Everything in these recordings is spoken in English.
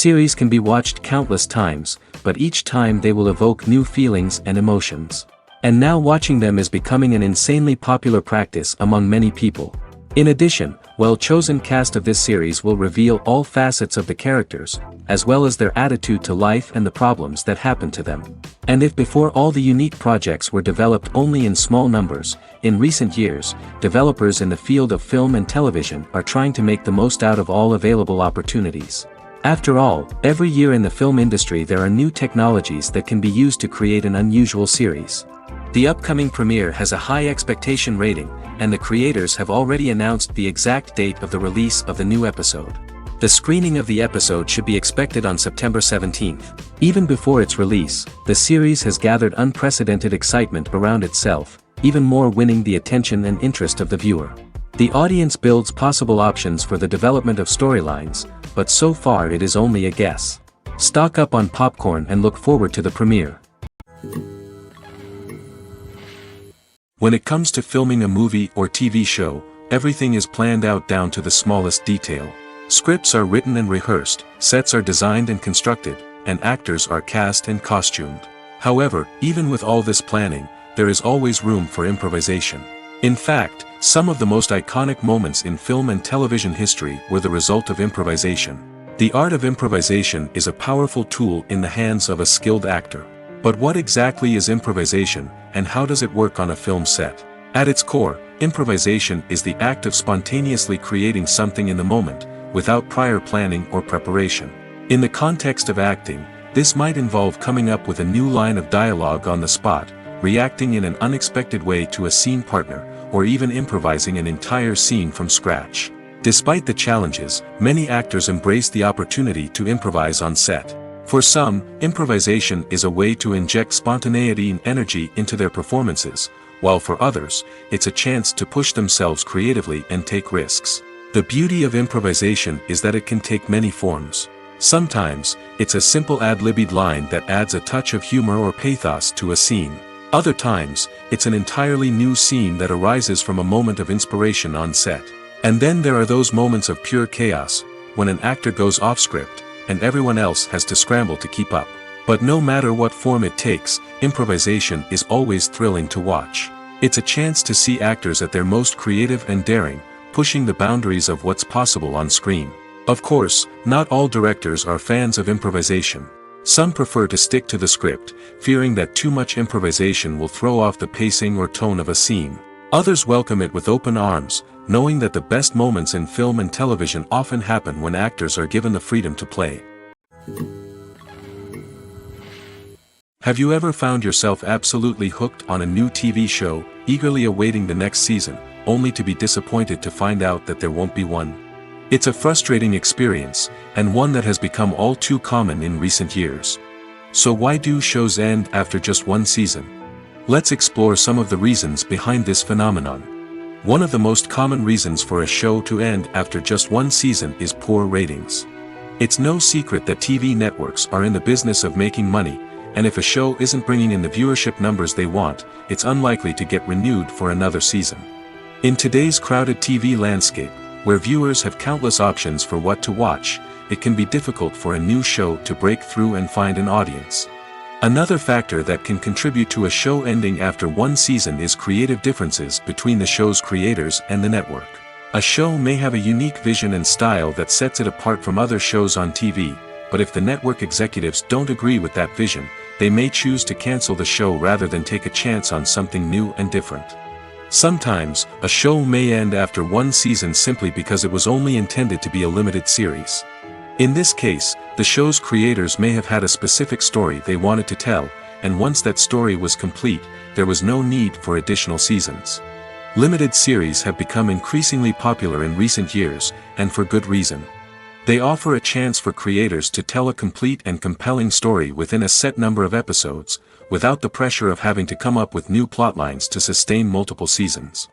Series can be watched countless times, but each time they will evoke new feelings and emotions. And now watching them is becoming an insanely popular practice among many people. In addition, well-chosen cast of this series will reveal all facets of the characters, as well as their attitude to life and the problems that happen to them. And if before all the unique projects were developed only in small numbers, in recent years, developers in the field of film and television are trying to make the most out of all available opportunities. After all, every year in the film industry there are new technologies that can be used to create an unusual series. The upcoming premiere has a high expectation rating, and the creators have already announced the exact date of the release of the new episode. The screening of the episode should be expected on September 17th. Even before its release, the series has gathered unprecedented excitement around itself, even more winning the attention and interest of the viewer. The audience builds possible options for the development of storylines, but so far it is only a guess. Stock up on popcorn and look forward to the premiere. When it comes to filming a movie or TV show, everything is planned out down to the smallest detail. Scripts are written and rehearsed, sets are designed and constructed, and actors are cast and costumed. However, even with all this planning, there is always room for improvisation. In fact, some of the most iconic moments in film and television history were the result of improvisation. The art of improvisation is a powerful tool in the hands of a skilled actor. But what exactly is improvisation, and how does it work on a film set? At its core, improvisation is the act of spontaneously creating something in the moment, without prior planning or preparation. In the context of acting, this might involve coming up with a new line of dialogue on the spot, reacting in an unexpected way to a scene partner, or even improvising an entire scene from scratch. Despite the challenges, many actors embrace the opportunity to improvise on set. For some, improvisation is a way to inject spontaneity and energy into their performances, while for others, it's a chance to push themselves creatively and take risks. The beauty of improvisation is that it can take many forms. Sometimes, it's a simple ad-libbed line that adds a touch of humor or pathos to a scene. Other times, it's an entirely new scene that arises from a moment of inspiration on set. And then there are those moments of pure chaos, when an actor goes off script, and everyone else has to scramble to keep up. But no matter what form it takes, improvisation is always thrilling to watch. It's a chance to see actors at their most creative and daring, pushing the boundaries of what's possible on screen. Of course, not all directors are fans of improvisation. Some prefer to stick to the script, fearing that too much improvisation will throw off the pacing or tone of a scene. Others welcome it with open arms, knowing that the best moments in film and television often happen when actors are given the freedom to play. Have you ever found yourself absolutely hooked on a new TV show, eagerly awaiting the next season, only to be disappointed to find out that there won't be one? It's a frustrating experience, and one that has become all too common in recent years. So why do shows end after just one season? Let's explore some of the reasons behind this phenomenon. One of the most common reasons for a show to end after just one season is poor ratings. It's no secret that TV networks are in the business of making money, and if a show isn't bringing in the viewership numbers they want, it's unlikely to get renewed for another season. In today's crowded TV landscape, where viewers have countless options for what to watch, it can be difficult for a new show to break through and find an audience. Another factor that can contribute to a show ending after one season is creative differences between the show's creators and the network. A show may have a unique vision and style that sets it apart from other shows on TV, but if the network executives don't agree with that vision, they may choose to cancel the show rather than take a chance on something new and different. Sometimes, a show may end after one season simply because it was only intended to be a limited series. In this case, the show's creators may have had a specific story they wanted to tell, and once that story was complete, there was no need for additional seasons. Limited series have become increasingly popular in recent years, and for good reason. They offer a chance for creators to tell a complete and compelling story within a set number of episodes, without the pressure of having to come up with new plotlines to sustain multiple seasons.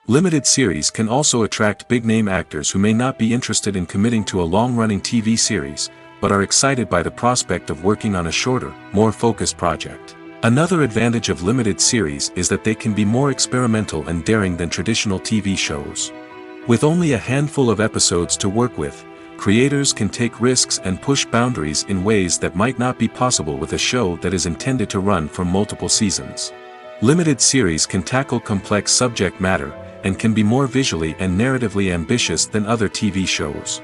Limited series can also attract big-name actors who may not be interested in committing to a long-running TV series, but are excited by the prospect of working on a shorter, more focused project. Another advantage of limited series is that they can be more experimental and daring than traditional TV shows. With only a handful of episodes to work with, creators can take risks and push boundaries in ways that might not be possible with a show that is intended to run for multiple seasons. Limited series can tackle complex subject matter, and can be more visually and narratively ambitious than other TV shows.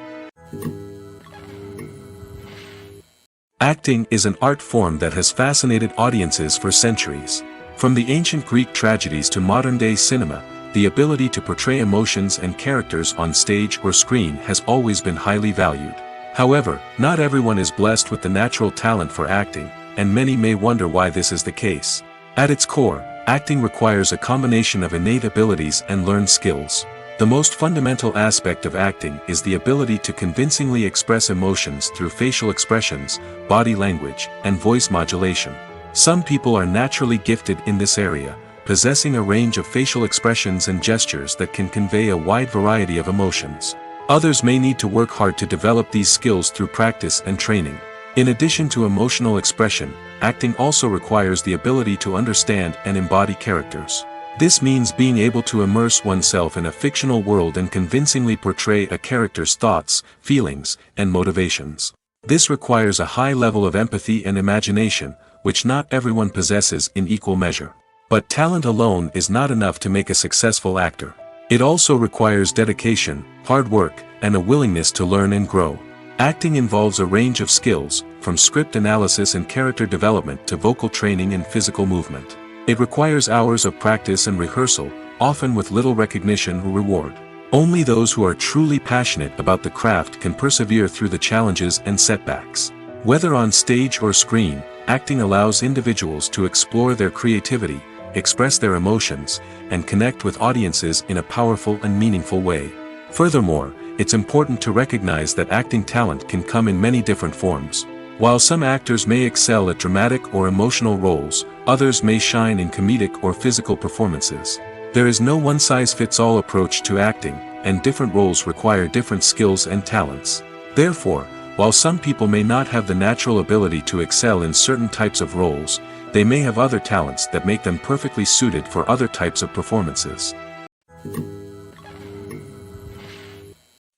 Acting is an art form that has fascinated audiences for centuries. From the ancient Greek tragedies to modern-day cinema, the ability to portray emotions and characters on stage or screen has always been highly valued. However, not everyone is blessed with the natural talent for acting, and many may wonder why this is the case. At its core, acting requires a combination of innate abilities and learned skills. The most fundamental aspect of acting is the ability to convincingly express emotions through facial expressions, body language, and voice modulation. Some people are naturally gifted in this area, possessing a range of facial expressions and gestures that can convey a wide variety of emotions. Others may need to work hard to develop these skills through practice and training. In addition to emotional expression, acting also requires the ability to understand and embody characters. This means being able to immerse oneself in a fictional world and convincingly portray a character's thoughts, feelings, and motivations. This requires a high level of empathy and imagination, which not everyone possesses in equal measure. But talent alone is not enough to make a successful actor. It also requires dedication, hard work, and a willingness to learn and grow. Acting involves a range of skills, from script analysis and character development to vocal training and physical movement. It requires hours of practice and rehearsal, often with little recognition or reward. Only those who are truly passionate about the craft can persevere through the challenges and setbacks. Whether on stage or screen, acting allows individuals to explore their creativity, express their emotions, and connect with audiences in a powerful and meaningful way. Furthermore, it's important to recognize that acting talent can come in many different forms. While some actors may excel at dramatic or emotional roles, others may shine in comedic or physical performances. There is no one-size-fits-all approach to acting, and different roles require different skills and talents. Therefore, while some people may not have the natural ability to excel in certain types of roles, they may have other talents that make them perfectly suited for other types of performances.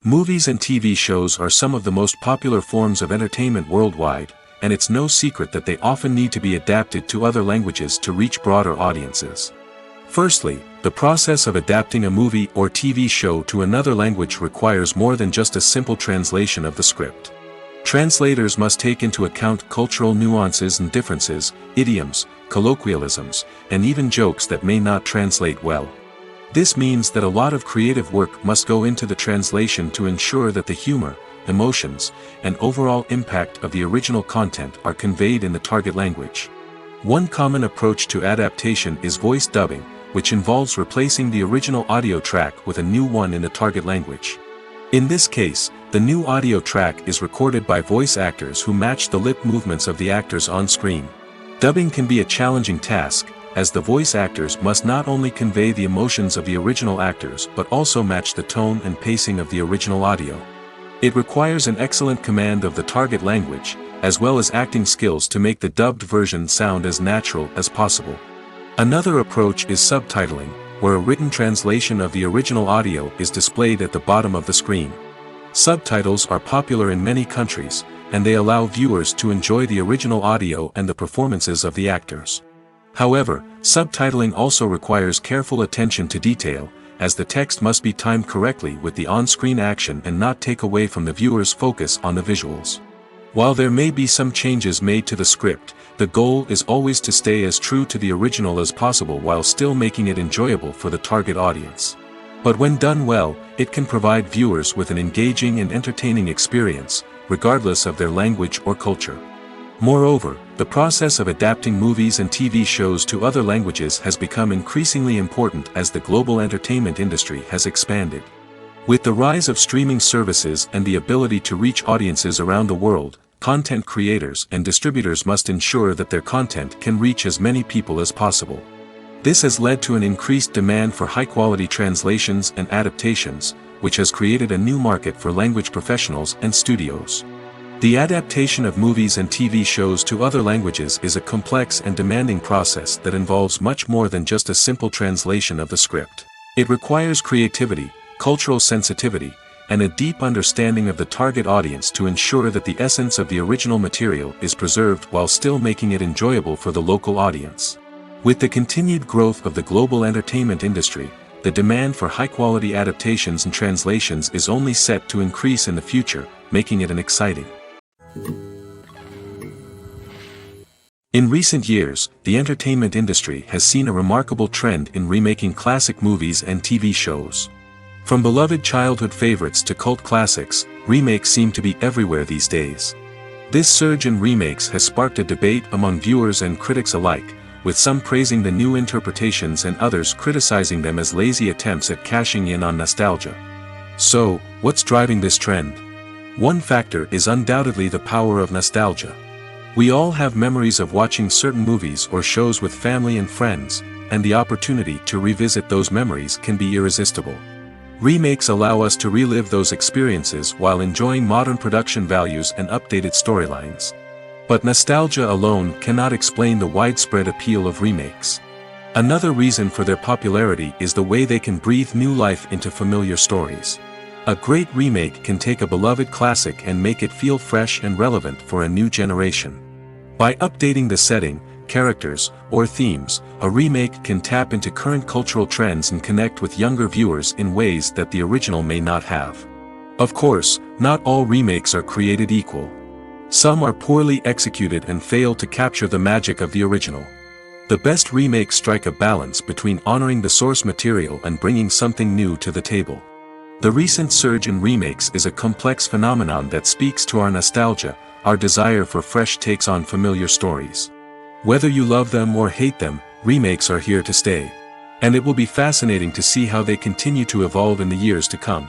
Movies and TV shows are some of the most popular forms of entertainment worldwide, and it's no secret that they often need to be adapted to other languages to reach broader audiences. Firstly, the process of adapting a movie or TV show to another language requires more than just a simple translation of the script. Translators must take into account cultural nuances and differences, idioms, colloquialisms, and even jokes that may not translate well. This means that a lot of creative work must go into the translation to ensure that the humor, emotions, and overall impact of the original content are conveyed in the target language. One common approach to adaptation is voice dubbing, which involves replacing the original audio track with a new one in the target language. In this case, the new audio track is recorded by voice actors who match the lip movements of the actors on screen. Dubbing can be a challenging task, as the voice actors must not only convey the emotions of the original actors but also match the tone and pacing of the original audio. It requires an excellent command of the target language, as well as acting skills to make the dubbed version sound as natural as possible. Another approach is subtitling, where a written translation of the original audio is displayed at the bottom of the screen. Subtitles are popular in many countries, and they allow viewers to enjoy the original audio and the performances of the actors. However, subtitling also requires careful attention to detail, as the text must be timed correctly with the on-screen action and not take away from the viewer's focus on the visuals. While there may be some changes made to the script, the goal is always to stay as true to the original as possible while still making it enjoyable for the target audience. But when done well, it can provide viewers with an engaging and entertaining experience, regardless of their language or culture. Moreover, the process of adapting movies and TV shows to other languages has become increasingly important as the global entertainment industry has expanded. With the rise of streaming services and the ability to reach audiences around the world, content creators and distributors must ensure that their content can reach as many people as possible. This has led to an increased demand for high-quality translations and adaptations, which has created a new market for language professionals and studios. The adaptation of movies and TV shows to other languages is a complex and demanding process that involves much more than just a simple translation of the script. It requires creativity, cultural sensitivity, and a deep understanding of the target audience to ensure that the essence of the original material is preserved while still making it enjoyable for the local audience. With the continued growth of the global entertainment industry, the demand for high-quality adaptations and translations is only set to increase in the future, making it an exciting. In recent years, the entertainment industry has seen a remarkable trend in remaking classic movies and TV shows. From beloved childhood favorites to cult classics, remakes seem to be everywhere these days. This surge in remakes has sparked a debate among viewers and critics alike, with some praising the new interpretations and others criticizing them as lazy attempts at cashing in on nostalgia. So, what's driving this trend? One factor is undoubtedly the power of nostalgia. We all have memories of watching certain movies or shows with family and friends, and the opportunity to revisit those memories can be irresistible. Remakes allow us to relive those experiences while enjoying modern production values and updated storylines. But nostalgia alone cannot explain the widespread appeal of remakes. Another reason for their popularity is the way they can breathe new life into familiar stories. A great remake can take a beloved classic and make it feel fresh and relevant for a new generation. By updating the setting, characters, or themes, a remake can tap into current cultural trends and connect with younger viewers in ways that the original may not have. Of course, not all remakes are created equal. Some are poorly executed and fail to capture the magic of the original. The best remakes strike a balance between honoring the source material and bringing something new to the table. The recent surge in remakes is a complex phenomenon that speaks to our nostalgia, our desire for fresh takes on familiar stories. Whether you love them or hate them, remakes are here to stay. And it will be fascinating to see how they continue to evolve in the years to come.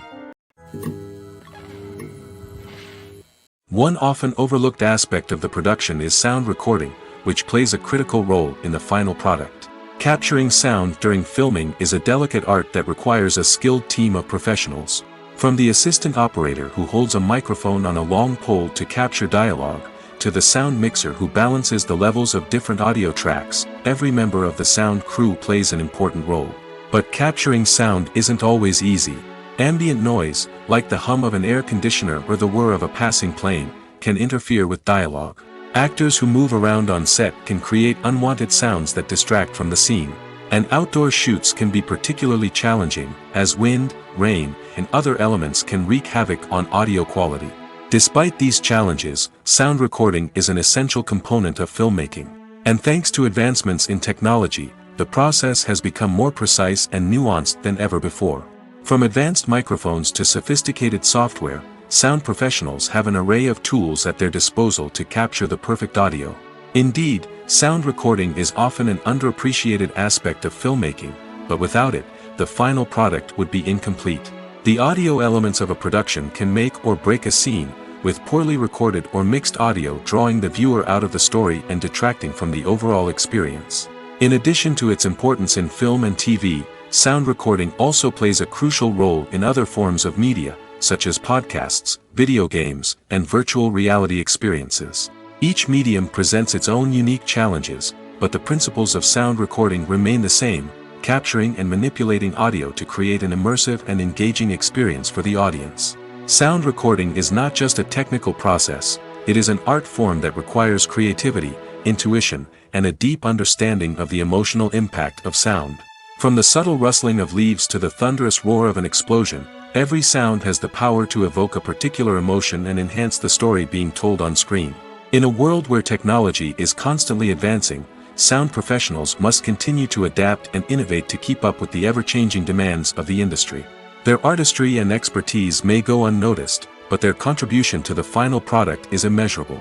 One often overlooked aspect of the production is sound recording, which plays a critical role in the final product. Capturing sound during filming is a delicate art that requires a skilled team of professionals. From the assistant operator who holds a microphone on a long pole to capture dialogue, to the sound mixer who balances the levels of different audio tracks, every member of the sound crew plays an important role. But capturing sound isn't always easy. Ambient noise, like the hum of an air conditioner or the whir of a passing plane, can interfere with dialogue. Actors who move around on set can create unwanted sounds that distract from the scene. And outdoor shoots can be particularly challenging, as wind, rain, and other elements can wreak havoc on audio quality. Despite these challenges, sound recording is an essential component of filmmaking. And thanks to advancements in technology, the process has become more precise and nuanced than ever before. From advanced microphones to sophisticated software, sound professionals have an array of tools at their disposal to capture the perfect audio. Indeed, sound recording is often an underappreciated aspect of filmmaking, but without it, the final product would be incomplete. The audio elements of a production can make or break a scene, with poorly recorded or mixed audio drawing the viewer out of the story and detracting from the overall experience. In addition to its importance in film and TV, sound recording also plays a crucial role in other forms of media, such as podcasts, video games, and virtual reality experiences. Each medium presents its own unique challenges, but the principles of sound recording remain the same, capturing and manipulating audio to create an immersive and engaging experience for the audience. Sound recording is not just a technical process, it is an art form that requires creativity, intuition, and a deep understanding of the emotional impact of sound. From the subtle rustling of leaves to the thunderous roar of an explosion, every sound has the power to evoke a particular emotion and enhance the story being told on screen. In a world where technology is constantly advancing, sound professionals must continue to adapt and innovate to keep up with the ever-changing demands of the industry. Their artistry and expertise may go unnoticed, but their contribution to the final product is immeasurable.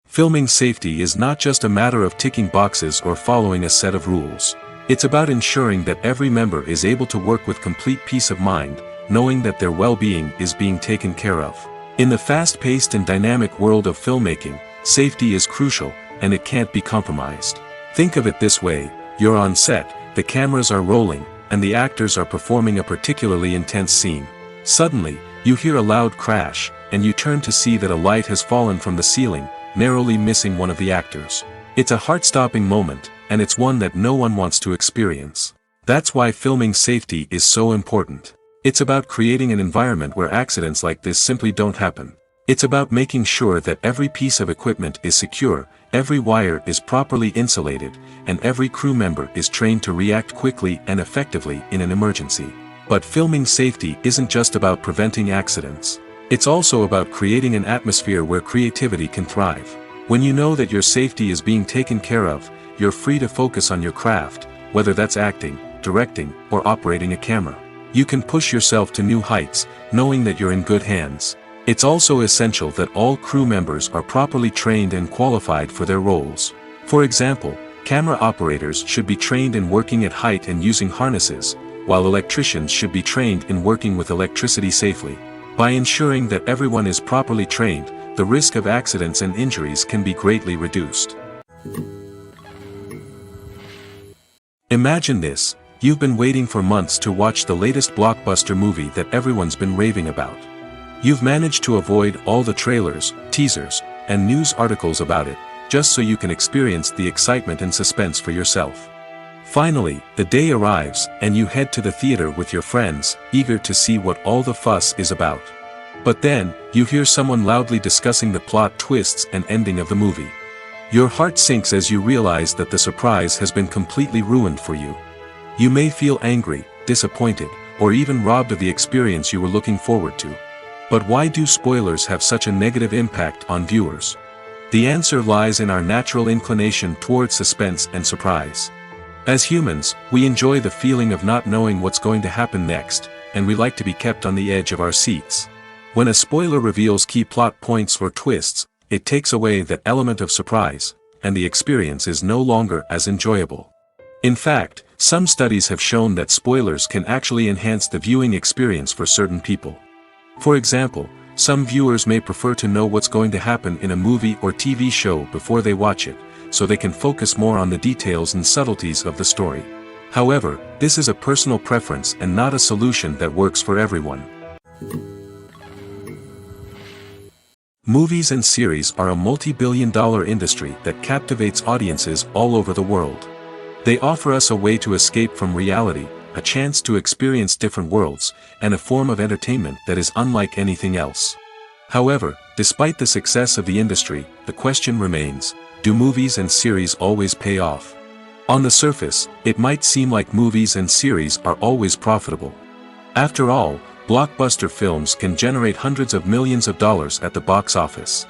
Filming safety is not just a matter of ticking boxes or following a set of rules. It's about ensuring that every member is able to work with complete peace of mind, knowing that their well-being is being taken care of. In the fast-paced and dynamic world of filmmaking, safety is crucial, and it can't be compromised. Think of it this way: you're on set, the cameras are rolling, and the actors are performing a particularly intense scene. Suddenly, you hear a loud crash, and you turn to see that a light has fallen from the ceiling, narrowly missing one of the actors. It's a heart-stopping moment, and it's one that no one wants to experience. That's why filming safety is so important. It's about creating an environment where accidents like this simply don't happen. It's about making sure that every piece of equipment is secure, every wire is properly insulated, and every crew member is trained to react quickly and effectively in an emergency. But filming safety isn't just about preventing accidents. It's also about creating an atmosphere where creativity can thrive. When you know that your safety is being taken care of, you're free to focus on your craft, whether that's acting, directing, or operating a camera. You can push yourself to new heights, knowing that you're in good hands. It's also essential that all crew members are properly trained and qualified for their roles. For example, camera operators should be trained in working at height and using harnesses, while electricians should be trained in working with electricity safely. By ensuring that everyone is properly trained, the risk of accidents and injuries can be greatly reduced. Imagine this: you've been waiting for months to watch the latest blockbuster movie that everyone's been raving about. You've managed to avoid all the trailers, teasers, and news articles about it, just so you can experience the excitement and suspense for yourself. Finally, the day arrives, and you head to the theater with your friends, eager to see what all the fuss is about. But then, you hear someone loudly discussing the plot twists and ending of the movie. Your heart sinks as you realize that the surprise has been completely ruined for you. You may feel angry, disappointed, or even robbed of the experience you were looking forward to. But why do spoilers have such a negative impact on viewers? The answer lies in our natural inclination toward suspense and surprise. As humans, we enjoy the feeling of not knowing what's going to happen next, and we like to be kept on the edge of our seats. When a spoiler reveals key plot points or twists, it takes away that element of surprise, and the experience is no longer as enjoyable. In fact, some studies have shown that spoilers can actually enhance the viewing experience for certain people. For example, some viewers may prefer to know what's going to happen in a movie or TV show before they watch it, so they can focus more on the details and subtleties of the story. However, this is a personal preference and not a solution that works for everyone. Movies and series are a multi-billion-dollar industry that captivates audiences all over the world. They offer us a way to escape from reality, a chance to experience different worlds, and a form of entertainment that is unlike anything else. However, despite the success of the industry, the question remains: do movies and series always pay off? On the surface, it might seem like movies and series are always profitable. After all, blockbuster films can generate hundreds of millions of dollars at the box office.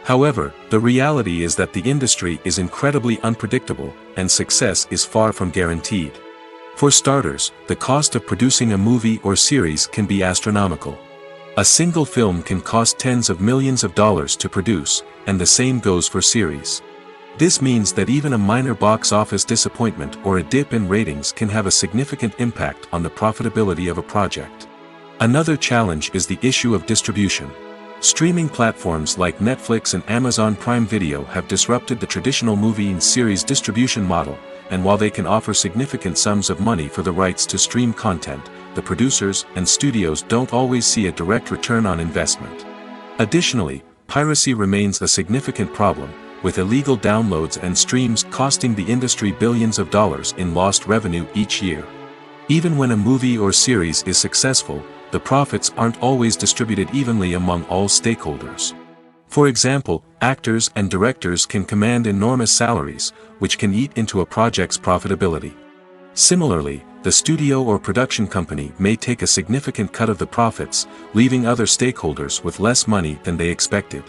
However, the reality is that the industry is incredibly unpredictable, and success is far from guaranteed. For starters, the cost of producing a movie or series can be astronomical. A single film can cost tens of millions of dollars to produce, and the same goes for series. This means that even a minor box office disappointment or a dip in ratings can have a significant impact on the profitability of a project. Another challenge is the issue of distribution. Streaming platforms like Netflix and Amazon Prime Video have disrupted the traditional movie and series distribution model, and while they can offer significant sums of money for the rights to stream content, the producers and studios don't always see a direct return on investment. Additionally, piracy remains a significant problem, with illegal downloads and streams costing the industry billions of dollars in lost revenue each year. Even when a movie or series is successful, the profits aren't always distributed evenly among all stakeholders. For example, actors and directors can command enormous salaries, which can eat into a project's profitability. Similarly, the studio or production company may take a significant cut of the profits, leaving other stakeholders with less money than they expected.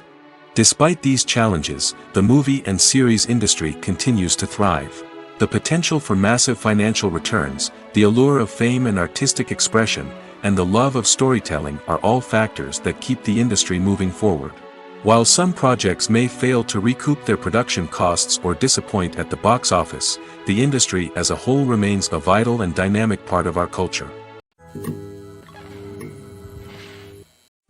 Despite these challenges, the movie and series industry continues to thrive. The potential for massive financial returns, the allure of fame and artistic expression, and the love of storytelling are all factors that keep the industry moving forward. While some projects may fail to recoup their production costs or disappoint at the box office, the industry as a whole remains a vital and dynamic part of our culture.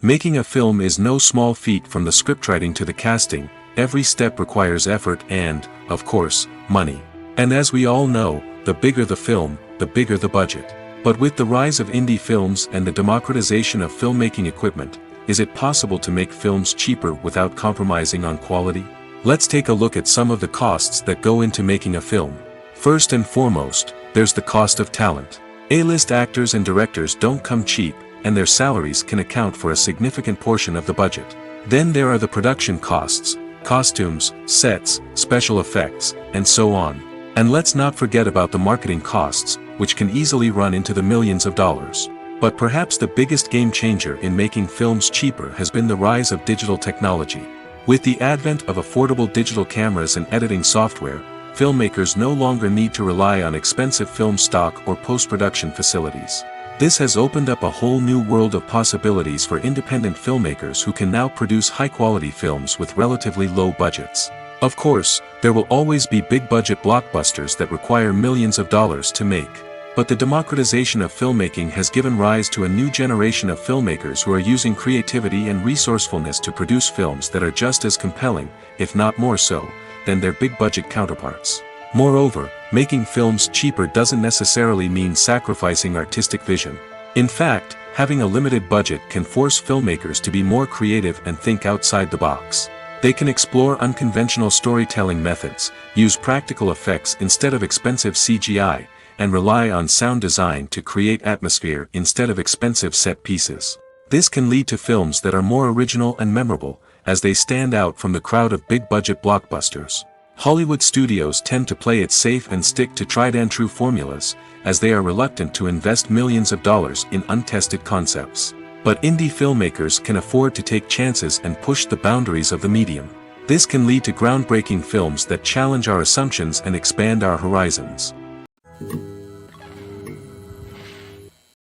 Making a film is no small feat. From the scriptwriting to the casting, every step requires effort and, of course, money. And as we all know, the bigger the film, the bigger the budget. But with the rise of indie films and the democratization of filmmaking equipment, is it possible to make films cheaper without compromising on quality? Let's take a look at some of the costs that go into making a film. First and foremost, there's the cost of talent. A-list actors and directors don't come cheap, and their salaries can account for a significant portion of the budget. Then there are the production costs, costumes, sets, special effects, and so on. And let's not forget about the marketing costs, which can easily run into the millions of dollars. But perhaps the biggest game changer in making films cheaper has been the rise of digital technology. With the advent of affordable digital cameras and editing software, filmmakers no longer need to rely on expensive film stock or post-production facilities. This has opened up a whole new world of possibilities for independent filmmakers who can now produce high-quality films with relatively low budgets. Of course, there will always be big-budget blockbusters that require millions of dollars to make. But the democratization of filmmaking has given rise to a new generation of filmmakers who are using creativity and resourcefulness to produce films that are just as compelling, if not more so, than their big-budget counterparts. Moreover, making films cheaper doesn't necessarily mean sacrificing artistic vision. In fact, having a limited budget can force filmmakers to be more creative and think outside the box. They can explore unconventional storytelling methods, use practical effects instead of expensive CGI, and rely on sound design to create atmosphere instead of expensive set pieces. This can lead to films that are more original and memorable, as they stand out from the crowd of big-budget blockbusters. Hollywood studios tend to play it safe and stick to tried-and-true formulas, as they are reluctant to invest millions of dollars in untested concepts. But indie filmmakers can afford to take chances and push the boundaries of the medium. This can lead to groundbreaking films that challenge our assumptions and expand our horizons.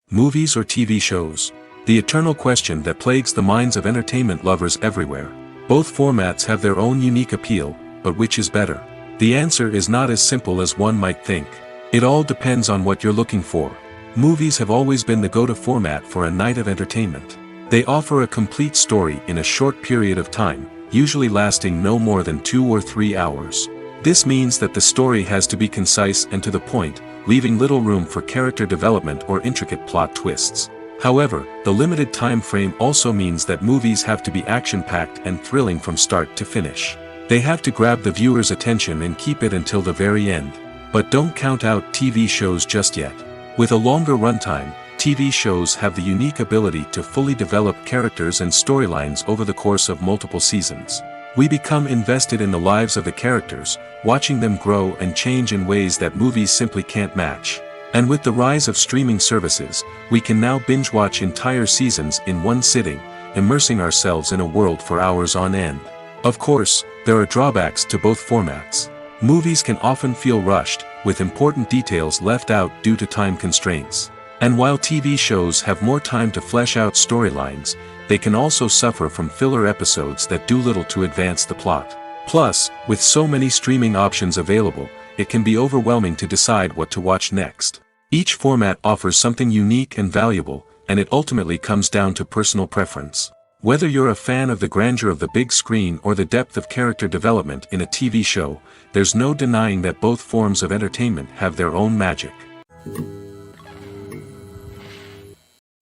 Movies or TV shows? The eternal question that plagues the minds of entertainment lovers everywhere. Both formats have their own unique appeal, but which is better? The answer is not as simple as one might think. It all depends on what you're looking for. Movies have always been the go-to format for a night of entertainment. They offer a complete story in a short period of time, usually lasting no more than 2 or 3 hours. This means that the story has to be concise and to the point, leaving little room for character development or intricate plot twists. However, the limited time frame also means that movies have to be action-packed and thrilling from start to finish. They have to grab the viewer's attention and keep it until the very end. But don't count out TV shows just yet. With a longer runtime, TV shows have the unique ability to fully develop characters and storylines over the course of multiple seasons. We become invested in the lives of the characters, watching them grow and change in ways that movies simply can't match. And with the rise of streaming services, we can now binge-watch entire seasons in one sitting, immersing ourselves in a world for hours on end. Of course, there are drawbacks to both formats. Movies can often feel rushed, with important details left out due to time constraints. And while TV shows have more time to flesh out storylines, they can also suffer from filler episodes that do little to advance the plot. Plus, with so many streaming options available, it can be overwhelming to decide what to watch next. Each format offers something unique and valuable, and it ultimately comes down to personal preference. Whether you're a fan of the grandeur of the big screen or the depth of character development in a TV show, there's no denying that both forms of entertainment have their own magic.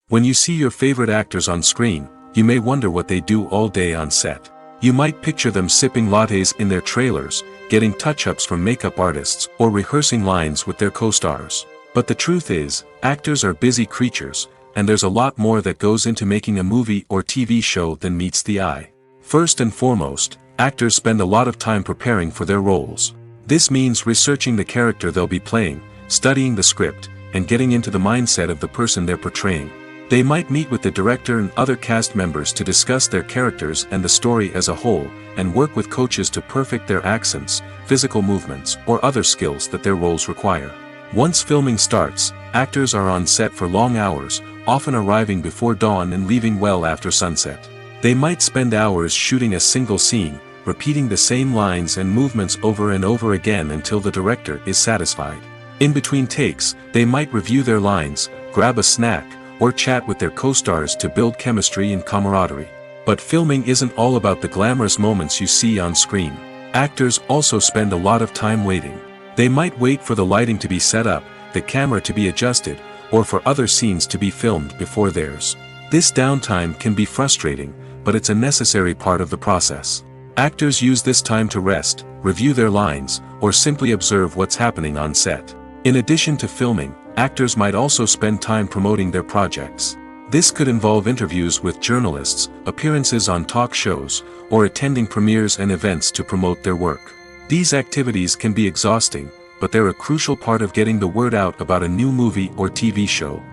When you see your favorite actors on screen, you may wonder what they do all day on set. You might picture them sipping lattes in their trailers, getting touch-ups from makeup artists, or rehearsing lines with their co-stars. But the truth is, actors are busy creatures, and there's a lot more that goes into making a movie or TV show than meets the eye. First and foremost, actors spend a lot of time preparing for their roles. This means researching the character they'll be playing, studying the script, and getting into the mindset of the person they're portraying. They might meet with the director and other cast members to discuss their characters and the story as a whole, and work with coaches to perfect their accents, physical movements, or other skills that their roles require. Once filming starts, actors are on set for long hours, often arriving before dawn and leaving well after sunset. They might spend hours shooting a single scene, repeating the same lines and movements over and over again until the director is satisfied. In between takes, they might review their lines, grab a snack, or chat with their co-stars to build chemistry and camaraderie. But filming isn't all about the glamorous moments you see on screen. Actors also spend a lot of time waiting. They might wait for the lighting to be set up, the camera to be adjusted, or for other scenes to be filmed before theirs. This downtime can be frustrating, but it's a necessary part of the process. Actors use this time to rest, review their lines, or simply observe what's happening on set. In addition to filming, actors might also spend time promoting their projects. This could involve interviews with journalists, appearances on talk shows, or attending premieres and events to promote their work. These activities can be exhausting, but they're a crucial part of getting the word out about a new movie or TV show.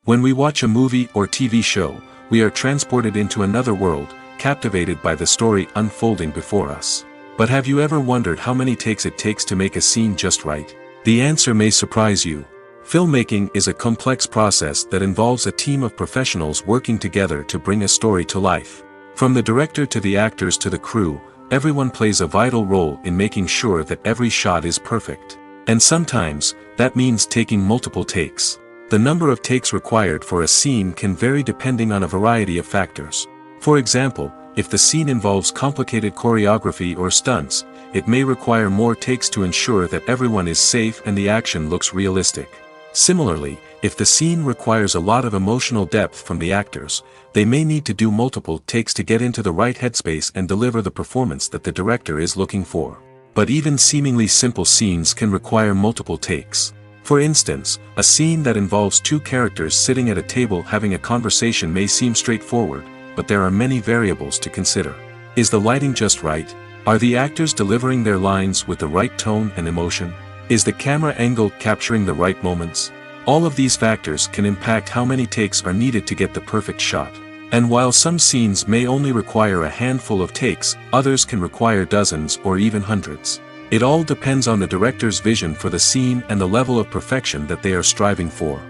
When we watch a movie or TV show, we are transported into another world, captivated by the story unfolding before us. But have you ever wondered how many takes it takes to make a scene just right? The answer may surprise you. Filmmaking is a complex process that involves a team of professionals working together to bring a story to life. From the director to the actors to the crew, everyone plays a vital role in making sure that every shot is perfect. And sometimes, that means taking multiple takes. The number of takes required for a scene can vary depending on a variety of factors. For example, if the scene involves complicated choreography or stunts, it may require more takes to ensure that everyone is safe and the action looks realistic. Similarly, if the scene requires a lot of emotional depth from the actors, they may need to do multiple takes to get into the right headspace and deliver the performance that the director is looking for. But even seemingly simple scenes can require multiple takes. For instance, a scene that involves two characters sitting at a table having a conversation may seem straightforward, but there are many variables to consider. Is the lighting just right? Are the actors delivering their lines with the right tone and emotion? Is the camera angle capturing the right moments? All of these factors can impact how many takes are needed to get the perfect shot. And while some scenes may only require a handful of takes, others can require dozens or even hundreds. It all depends on the director's vision for the scene and the level of perfection that they are striving for.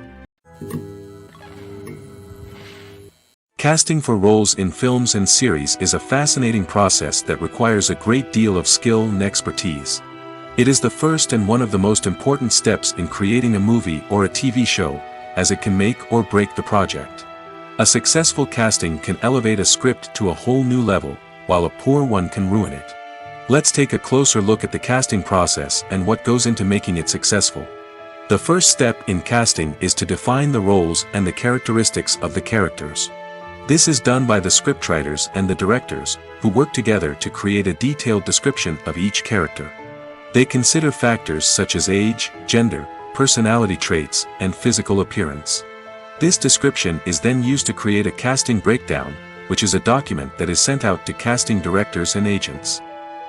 Casting for roles in films and series is a fascinating process that requires a great deal of skill and expertise. It is the first and one of the most important steps in creating a movie or a TV show, as it can make or break the project. A successful casting can elevate a script to a whole new level, while a poor one can ruin it. Let's take a closer look at the casting process and what goes into making it successful. The first step in casting is to define the roles and the characteristics of the characters. This is done by the scriptwriters and the directors, who work together to create a detailed description of each character. They consider factors such as age, gender, personality traits, and physical appearance. This description is then used to create a casting breakdown, which is a document that is sent out to casting directors and agents.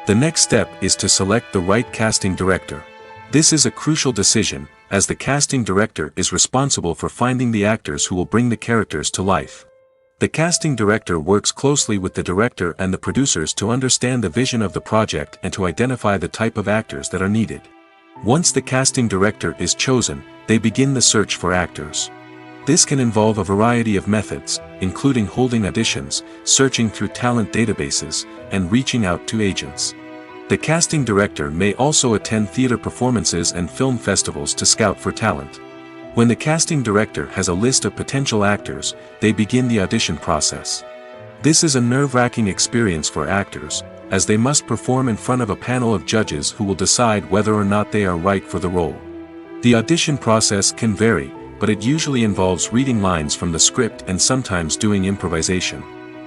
The next step is to select the right casting director. This is a crucial decision, as the casting director is responsible for finding the actors who will bring the characters to life. The casting director works closely with the director and the producers to understand the vision of the project and to identify the type of actors that are needed. Once the casting director is chosen, they begin the search for actors. This can involve a variety of methods, including holding auditions, searching through talent databases, and reaching out to agents. The casting director may also attend theater performances and film festivals to scout for talent. When the casting director has a list of potential actors, they begin the audition process. This is a nerve-wracking experience for actors, as they must perform in front of a panel of judges who will decide whether or not they are right for the role. The audition process can vary, but it usually involves reading lines from the script and sometimes doing improvisation.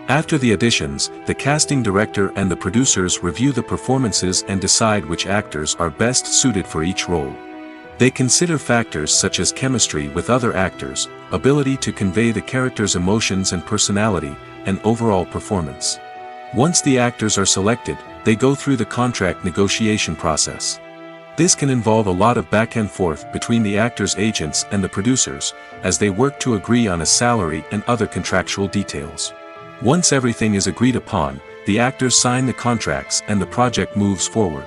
After the auditions, the casting director and the producers review the performances and decide which actors are best suited for each role. They consider factors such as chemistry with other actors, ability to convey the character's emotions and personality, and overall performance. Once the actors are selected, they go through the contract negotiation process. This can involve a lot of back and forth between the actors' agents and the producers, as they work to agree on a salary and other contractual details. Once everything is agreed upon, the actors sign the contracts and the project moves forward.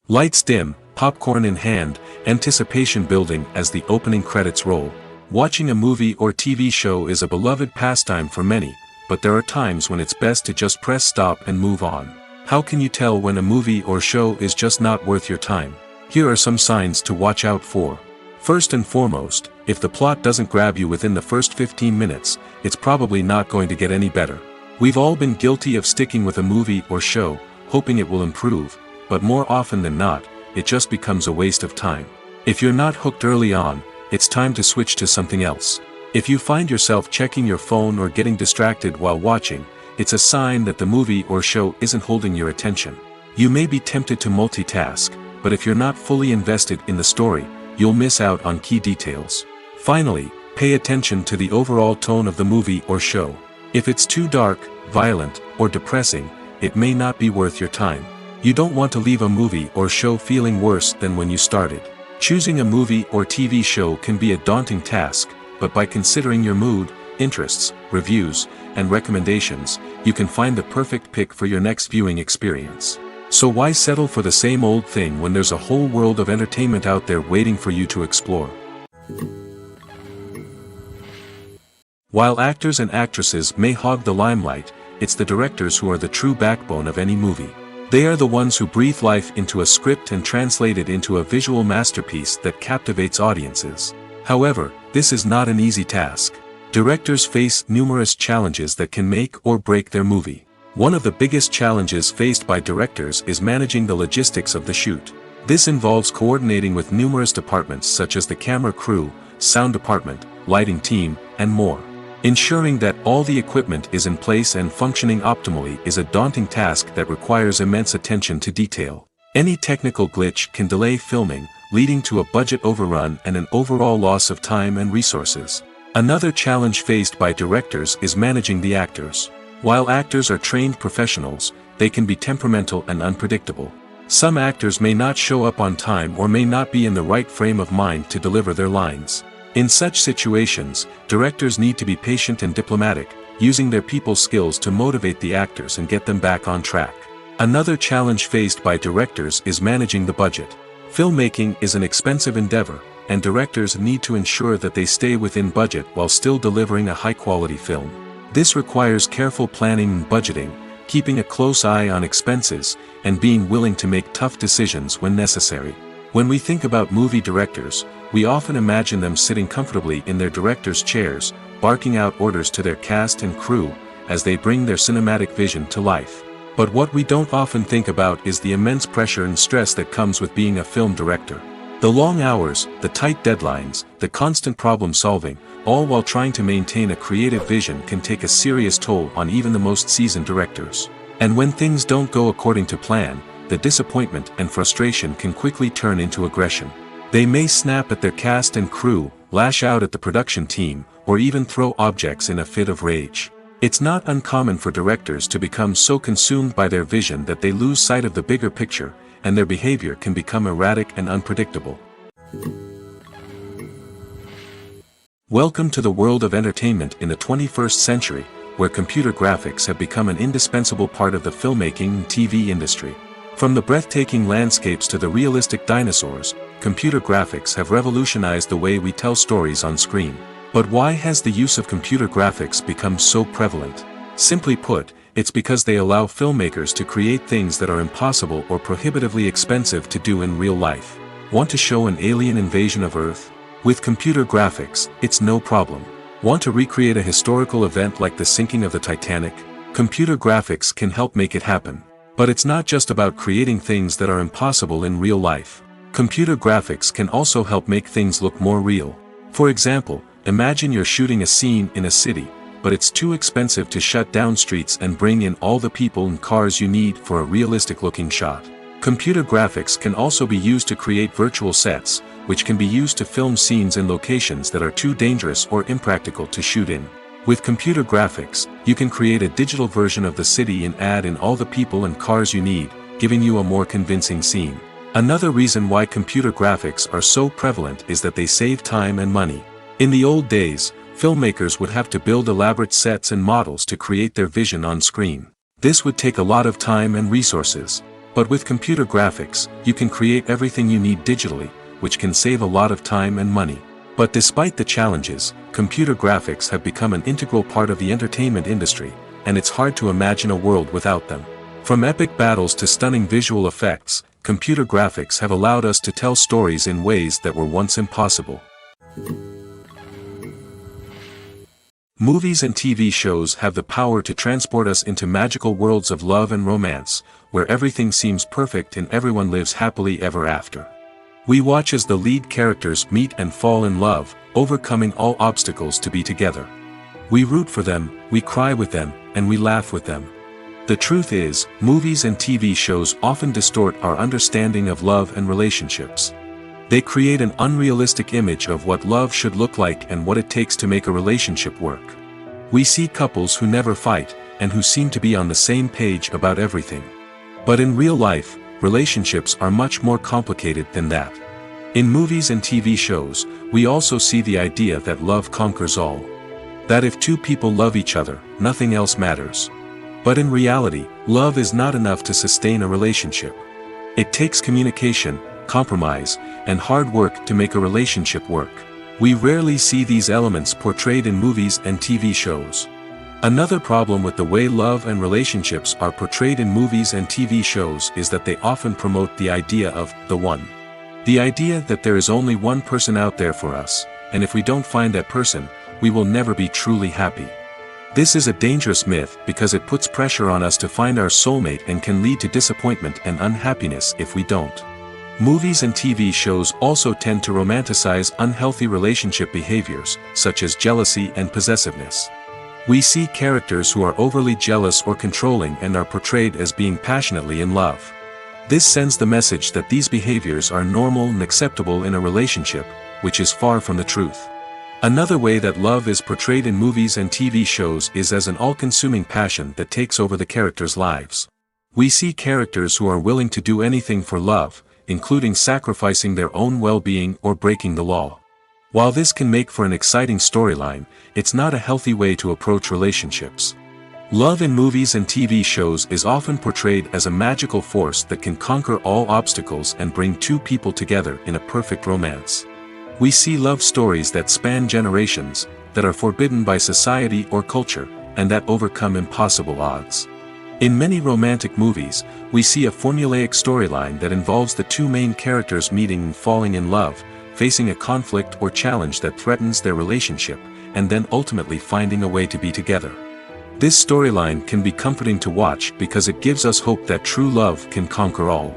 Lights dim, popcorn in hand, anticipation building as the opening credits roll. Watching a movie or TV show is a beloved pastime for many, but there are times when it's best to just press stop and move on. How can you tell when a movie or show is just not worth your time? Here are some signs to watch out for. First and foremost, if the plot doesn't grab you within the first 15 minutes, it's probably not going to get any better. We've all been guilty of sticking with a movie or show, hoping it will improve, but more often than not, it just becomes a waste of time. If you're not hooked early on, it's time to switch to something else. If you find yourself checking your phone or getting distracted while watching, it's a sign that the movie or show isn't holding your attention. You may be tempted to multitask, but if you're not fully invested in the story, you'll miss out on key details. Finally, pay attention to the overall tone of the movie or show. If it's too dark, violent, or depressing, it may not be worth your time. You don't want to leave a movie or show feeling worse than when you started. Choosing a movie or TV show can be a daunting task, but by considering your mood, interests, reviews, and recommendations, you can find the perfect pick for your next viewing experience. So why settle for the same old thing when there's a whole world of entertainment out there waiting for you to explore? While actors and actresses may hog the limelight, it's the directors who are the true backbone of any movie. They are the ones who breathe life into a script and translate it into a visual masterpiece that captivates audiences. However, this is not an easy task. Directors face numerous challenges that can make or break their movie. One of the biggest challenges faced by directors is managing the logistics of the shoot. This involves coordinating with numerous departments such as the camera crew, sound department, lighting team, and more. Ensuring that all the equipment is in place and functioning optimally is a daunting task that requires immense attention to detail. Any technical glitch can delay filming, leading to a budget overrun and an overall loss of time and resources. Another challenge faced by directors is managing the actors. While actors are trained professionals, they can be temperamental and unpredictable. Some actors may not show up on time or may not be in the right frame of mind to deliver their lines. In such situations, directors need to be patient and diplomatic, using their people skills to motivate the actors and get them back on track. Another challenge faced by directors is managing the budget. Filmmaking is an expensive endeavor, and directors need to ensure that they stay within budget while still delivering a high-quality film. This requires careful planning and budgeting, keeping a close eye on expenses, and being willing to make tough decisions when necessary. When we think about movie directors, we often imagine them sitting comfortably in their director's chairs, barking out orders to their cast and crew, as they bring their cinematic vision to life. But what we don't often think about is the immense pressure and stress that comes with being a film director. The long hours, the tight deadlines, the constant problem solving, all while trying to maintain a creative vision can take a serious toll on even the most seasoned directors. And when things don't go according to plan, the disappointment and frustration can quickly turn into aggression. They may snap at their cast and crew, lash out at the production team, or even throw objects in a fit of rage. It's not uncommon for directors to become so consumed by their vision that they lose sight of the bigger picture, and their behavior can become erratic and unpredictable. Welcome to the world of entertainment in the 21st century, where computer graphics have become an indispensable part of the filmmaking and TV industry. From the breathtaking landscapes to the realistic dinosaurs, computer graphics have revolutionized the way we tell stories on screen. But why has the use of computer graphics become so prevalent? Simply put, it's because they allow filmmakers to create things that are impossible or prohibitively expensive to do in real life. Want to show an alien invasion of Earth? With computer graphics, it's no problem. Want to recreate a historical event like the sinking of the Titanic? Computer graphics can help make it happen. But it's not just about creating things that are impossible in real life. Computer graphics can also help make things look more real. For example, imagine you're shooting a scene in a city, but it's too expensive to shut down streets and bring in all the people and cars you need for a realistic-looking shot. Computer graphics can also be used to create virtual sets, which can be used to film scenes in locations that are too dangerous or impractical to shoot in. With computer graphics, you can create a digital version of the city and add in all the people and cars you need, giving you a more convincing scene. Another reason why computer graphics are so prevalent is that they save time and money. In the old days, filmmakers would have to build elaborate sets and models to create their vision on screen. This would take a lot of time and resources. But with computer graphics, you can create everything you need digitally, which can save a lot of time and money. But despite the challenges, computer graphics have become an integral part of the entertainment industry, and it's hard to imagine a world without them. From epic battles to stunning visual effects, computer graphics have allowed us to tell stories in ways that were once impossible. Movies and TV shows have the power to transport us into magical worlds of love and romance, where everything seems perfect and everyone lives happily ever after. We watch as the lead characters meet and fall in love, overcoming all obstacles to be together. We root for them, we cry with them, and we laugh with them. The truth is, movies and TV shows often distort our understanding of love and relationships. They create an unrealistic image of what love should look like and what it takes to make a relationship work. We see couples who never fight, and who seem to be on the same page about everything. But in real life, relationships are much more complicated than that. In movies and TV shows, we also see the idea that love conquers all. That if two people love each other, nothing else matters. But in reality, love is not enough to sustain a relationship. It takes communication, compromise, and hard work to make a relationship work. We rarely see these elements portrayed in movies and TV shows. Another problem with the way love and relationships are portrayed in movies and TV shows is that they often promote the idea of the one. The idea that there is only one person out there for us, and if we don't find that person, we will never be truly happy. This is a dangerous myth because it puts pressure on us to find our soulmate and can lead to disappointment and unhappiness if we don't. Movies and TV shows also tend to romanticize unhealthy relationship behaviors, such as jealousy and possessiveness. We see characters who are overly jealous or controlling and are portrayed as being passionately in love. This sends the message that these behaviors are normal and acceptable in a relationship, which is far from the truth. Another way that love is portrayed in movies and TV shows is as an all-consuming passion that takes over the characters' lives. We see characters who are willing to do anything for love, including sacrificing their own well-being or breaking the law. While this can make for an exciting storyline, it's not a healthy way to approach relationships. Love in movies and TV shows is often portrayed as a magical force that can conquer all obstacles and bring two people together in a perfect romance. We see love stories that span generations, that are forbidden by society or culture, and that overcome impossible odds. In many romantic movies, we see a formulaic storyline that involves the two main characters meeting and falling in love, facing a conflict or challenge that threatens their relationship, and then ultimately finding a way to be together. This storyline can be comforting to watch because it gives us hope that true love can conquer all.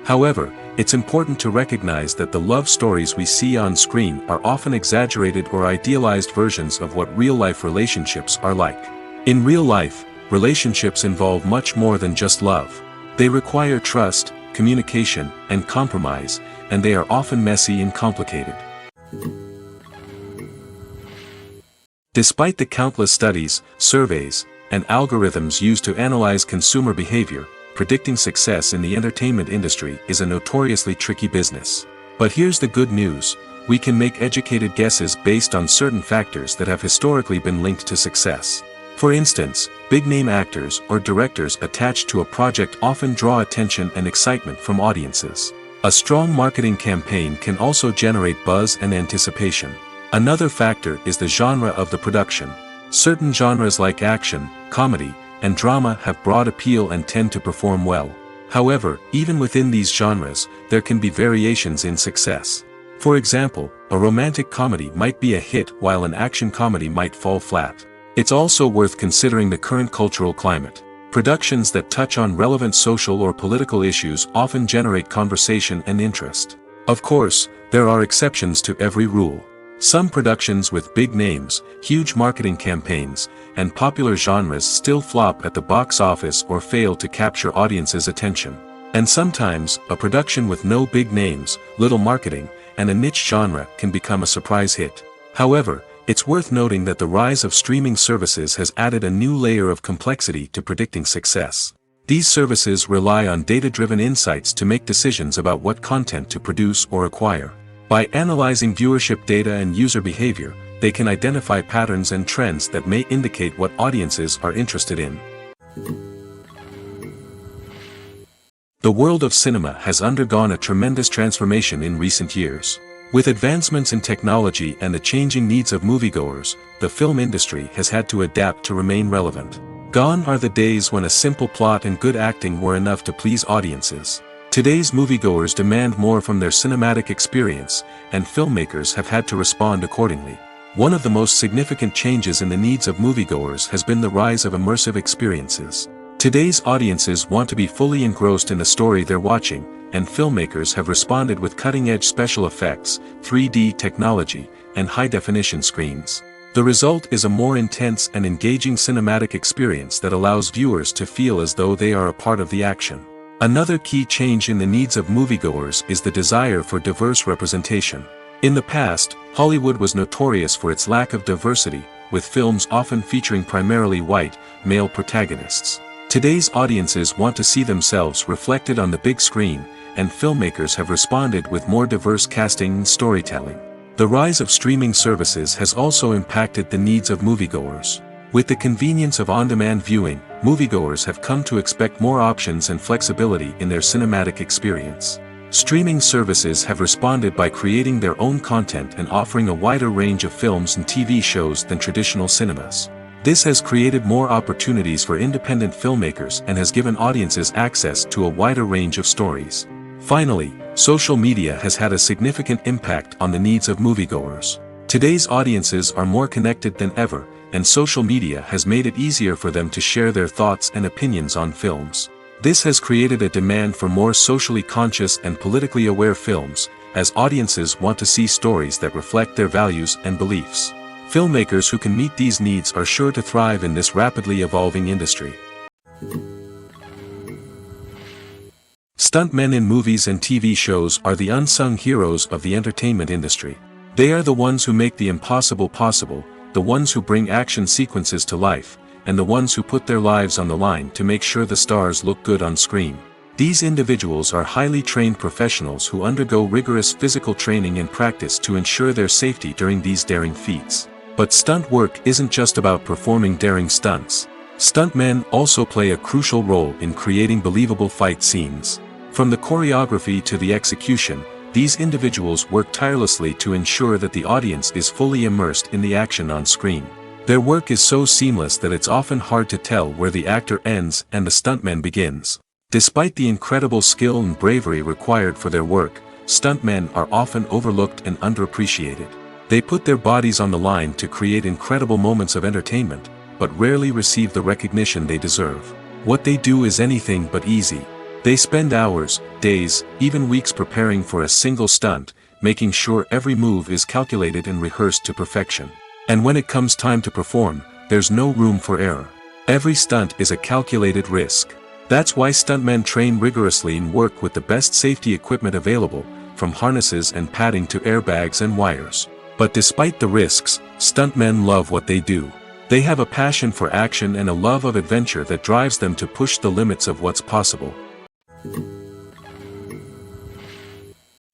However, it's important to recognize that the love stories we see on screen are often exaggerated or idealized versions of what real-life relationships are like. In real life, relationships involve much more than just love. They require trust, communication, and compromise, and they are often messy and complicated. Despite the countless studies, surveys, and algorithms used to analyze consumer behavior, predicting success in the entertainment industry is a notoriously tricky business. But here's the good news: we can make educated guesses based on certain factors that have historically been linked to success. For instance, big-name actors or directors attached to a project often draw attention and excitement from audiences. A strong marketing campaign can also generate buzz and anticipation. Another factor is the genre of the production. Certain genres like action, comedy, and drama have broad appeal and tend to perform well. However, even within these genres, there can be variations in success. For example, a romantic comedy might be a hit while an action comedy might fall flat. It's also worth considering the current cultural climate. Productions that touch on relevant social or political issues often generate conversation and interest. Of course, there are exceptions to every rule. Some productions with big names, huge marketing campaigns, and popular genres still flop at the box office or fail to capture audiences' attention. And sometimes, a production with no big names, little marketing, and a niche genre can become a surprise hit. However, it's worth noting that the rise of streaming services has added a new layer of complexity to predicting success. These services rely on data-driven insights to make decisions about what content to produce or acquire. By analyzing viewership data and user behavior, they can identify patterns and trends that may indicate what audiences are interested in. The world of cinema has undergone a tremendous transformation in recent years. With advancements in technology and the changing needs of moviegoers, the film industry has had to adapt to remain relevant. Gone are the days when a simple plot and good acting were enough to please audiences. Today's moviegoers demand more from their cinematic experience, and filmmakers have had to respond accordingly. One of the most significant changes in the needs of moviegoers has been the rise of immersive experiences. Today's audiences want to be fully engrossed in the story they're watching, and filmmakers have responded with cutting-edge special effects, 3D technology, and high-definition screens. The result is a more intense and engaging cinematic experience that allows viewers to feel as though they are a part of the action. Another key change in the needs of moviegoers is the desire for diverse representation. In the past, Hollywood was notorious for its lack of diversity, with films often featuring primarily white, male protagonists. Today's audiences want to see themselves reflected on the big screen, and filmmakers have responded with more diverse casting and storytelling. The rise of streaming services has also impacted the needs of moviegoers. With the convenience of on-demand viewing, moviegoers have come to expect more options and flexibility in their cinematic experience. Streaming services have responded by creating their own content and offering a wider range of films and TV shows than traditional cinemas. This has created more opportunities for independent filmmakers and has given audiences access to a wider range of stories. Finally, social media has had a significant impact on the needs of moviegoers. Today's audiences are more connected than ever, and social media has made it easier for them to share their thoughts and opinions on films. This has created a demand for more socially conscious and politically aware films, as audiences want to see stories that reflect their values and beliefs. Filmmakers who can meet these needs are sure to thrive in this rapidly evolving industry. Stuntmen in movies and TV shows are the unsung heroes of the entertainment industry. They are the ones who make the impossible possible, the ones who bring action sequences to life, and the ones who put their lives on the line to make sure the stars look good on screen. These individuals are highly trained professionals who undergo rigorous physical training and practice to ensure their safety during these daring feats. But stunt work isn't just about performing daring stunts. Stuntmen also play a crucial role in creating believable fight scenes. From the choreography to the execution, these individuals work tirelessly to ensure that the audience is fully immersed in the action on screen. Their work is so seamless that it's often hard to tell where the actor ends and the stuntman begins. Despite the incredible skill and bravery required for their work, stuntmen are often overlooked and underappreciated. They put their bodies on the line to create incredible moments of entertainment, but rarely receive the recognition they deserve. What they do is anything but easy. They spend hours, days, even weeks preparing for a single stunt, making sure every move is calculated and rehearsed to perfection. And when it comes time to perform, there's no room for error. Every stunt is a calculated risk. That's why stuntmen train rigorously and work with the best safety equipment available, from harnesses and padding to airbags and wires. But despite the risks, stuntmen love what they do. They have a passion for action and a love of adventure that drives them to push the limits of what's possible.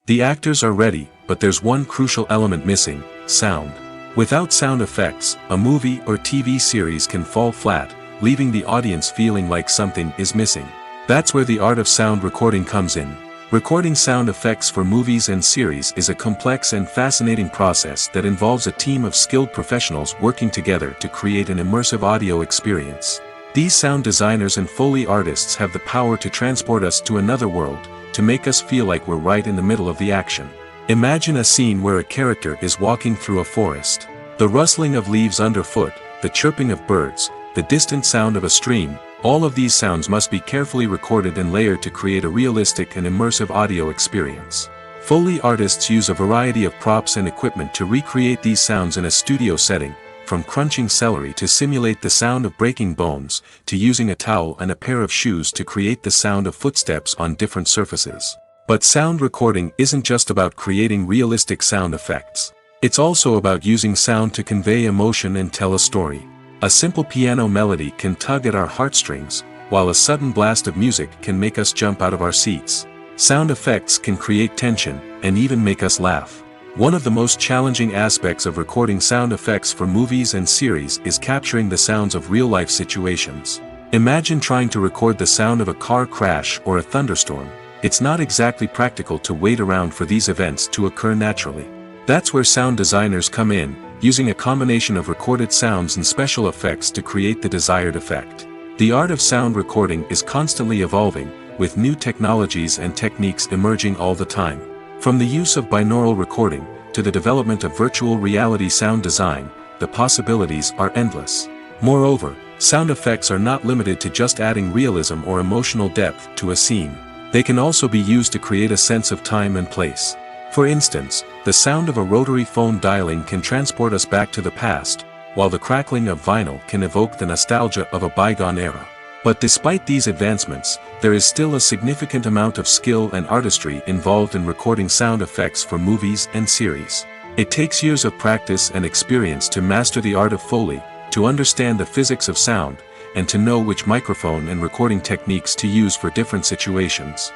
The actors are ready, but there's one crucial element missing: sound. Without sound effects, a movie or TV series can fall flat, leaving the audience feeling like something is missing. That's where the art of sound recording comes in. Recording sound effects for movies and series is a complex and fascinating process that involves a team of skilled professionals working together to create an immersive audio experience. These sound designers and Foley artists have the power to transport us to another world, to make us feel like we're right in the middle of the action. Imagine a scene where a character is walking through a forest. The rustling of leaves underfoot, the chirping of birds, the distant sound of a stream, all of these sounds must be carefully recorded and layered to create a realistic and immersive audio experience. Foley artists use a variety of props and equipment to recreate these sounds in a studio setting, from crunching celery to simulate the sound of breaking bones, to using a towel and a pair of shoes to create the sound of footsteps on different surfaces. But sound recording isn't just about creating realistic sound effects. It's also about using sound to convey emotion and tell a story. A simple piano melody can tug at our heartstrings, while a sudden blast of music can make us jump out of our seats. Sound effects can create tension, and even make us laugh. One of the most challenging aspects of recording sound effects for movies and series is capturing the sounds of real-life situations. Imagine trying to record the sound of a car crash or a thunderstorm. It's not exactly practical to wait around for these events to occur naturally. That's where sound designers come in, using a combination of recorded sounds and special effects to create the desired effect. The art of sound recording is constantly evolving, with new technologies and techniques emerging all the time. From the use of binaural recording, to the development of virtual reality sound design, the possibilities are endless. Moreover, sound effects are not limited to just adding realism or emotional depth to a scene. They can also be used to create a sense of time and place. For instance, the sound of a rotary phone dialing can transport us back to the past, while the crackling of vinyl can evoke the nostalgia of a bygone era. But despite these advancements, there is still a significant amount of skill and artistry involved in recording sound effects for movies and series. It takes years of practice and experience to master the art of Foley, to understand the physics of sound, and to know which microphone and recording techniques to use for different situations.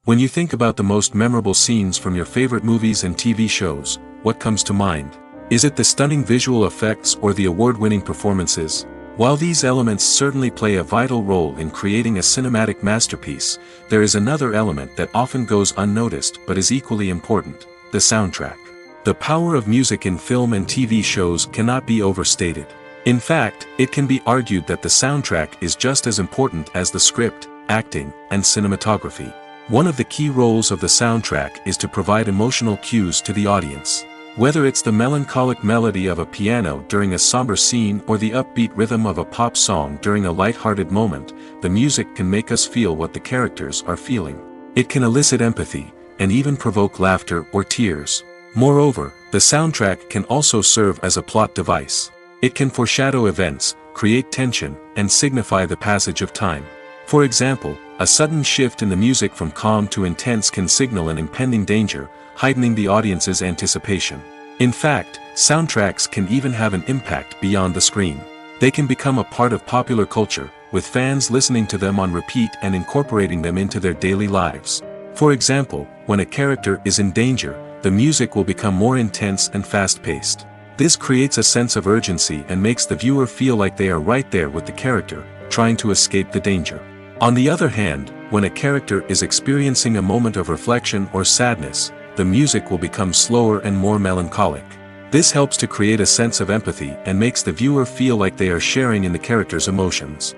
When you think about the most memorable scenes from your favorite movies and TV shows, what comes to mind? Is it the stunning visual effects or the award-winning performances? While these elements certainly play a vital role in creating a cinematic masterpiece, there is another element that often goes unnoticed but is equally important: the soundtrack. The power of music in film and TV shows cannot be overstated. In fact, it can be argued that the soundtrack is just as important as the script, acting, and cinematography. One of the key roles of the soundtrack is to provide emotional cues to the audience. Whether it's the melancholic melody of a piano during a somber scene or the upbeat rhythm of a pop song during a light-hearted moment, the music can make us feel what the characters are feeling. It can elicit empathy, and even provoke laughter or tears. Moreover, the soundtrack can also serve as a plot device. It can foreshadow events, create tension, and signify the passage of time. For example, a sudden shift in the music from calm to intense can signal an impending danger, heightening the audience's anticipation. In fact, soundtracks can even have an impact beyond the screen. They can become a part of popular culture, with fans listening to them on repeat and incorporating them into their daily lives. For example, when a character is in danger, the music will become more intense and fast-paced. This creates a sense of urgency and makes the viewer feel like they are right there with the character, trying to escape the danger. On the other hand, when a character is experiencing a moment of reflection or sadness, the music will become slower and more melancholic. This helps to create a sense of empathy and makes the viewer feel like they are sharing in the character's emotions.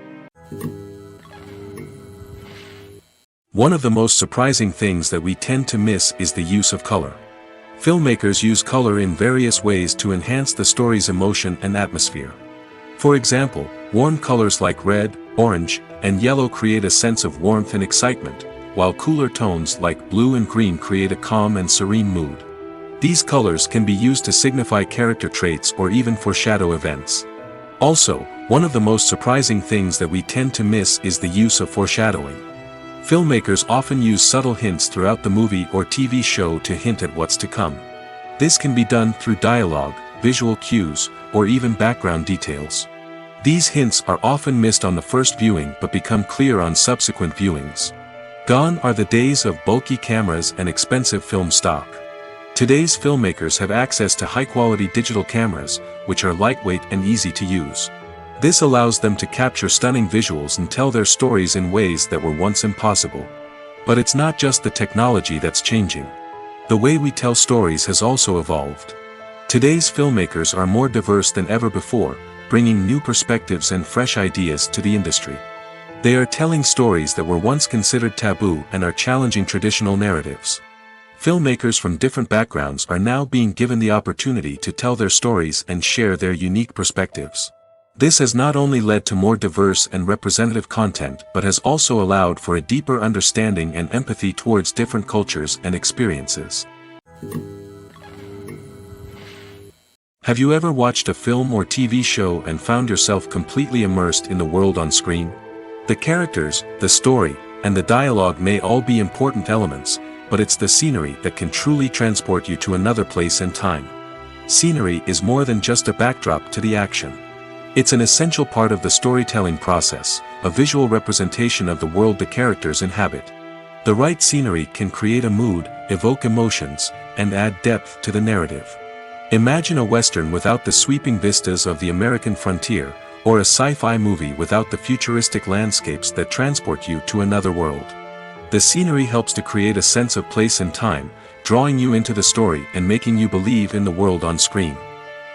One of the most surprising things that we tend to miss is the use of color. Filmmakers use color in various ways to enhance the story's emotion and atmosphere. For example, warm colors like red, orange, and yellow create a sense of warmth and excitement, while cooler tones like blue and green create a calm and serene mood. These colors can be used to signify character traits or even foreshadow events. Also, one of the most surprising things that we tend to miss is the use of foreshadowing. Filmmakers often use subtle hints throughout the movie or TV show to hint at what's to come. This can be done through dialogue, visual cues, or even background details. These hints are often missed on the first viewing but become clear on subsequent viewings. Gone are the days of bulky cameras and expensive film stock. Today's filmmakers have access to high-quality digital cameras, which are lightweight and easy to use. This allows them to capture stunning visuals and tell their stories in ways that were once impossible. But it's not just the technology that's changing. The way we tell stories has also evolved. Today's filmmakers are more diverse than ever before, bringing new perspectives and fresh ideas to the industry. They are telling stories that were once considered taboo and are challenging traditional narratives. Filmmakers from different backgrounds are now being given the opportunity to tell their stories and share their unique perspectives. This has not only led to more diverse and representative content but has also allowed for a deeper understanding and empathy towards different cultures and experiences. Have you ever watched a film or TV show and found yourself completely immersed in the world on screen? The characters, the story, and the dialogue may all be important elements, but it's the scenery that can truly transport you to another place and time. Scenery is more than just a backdrop to the action. It's an essential part of the storytelling process, a visual representation of the world the characters inhabit. The right scenery can create a mood, evoke emotions, and add depth to the narrative. Imagine a Western without the sweeping vistas of the American frontier, or a sci-fi movie without the futuristic landscapes that transport you to another world. The scenery helps to create a sense of place and time, drawing you into the story and making you believe in the world on screen.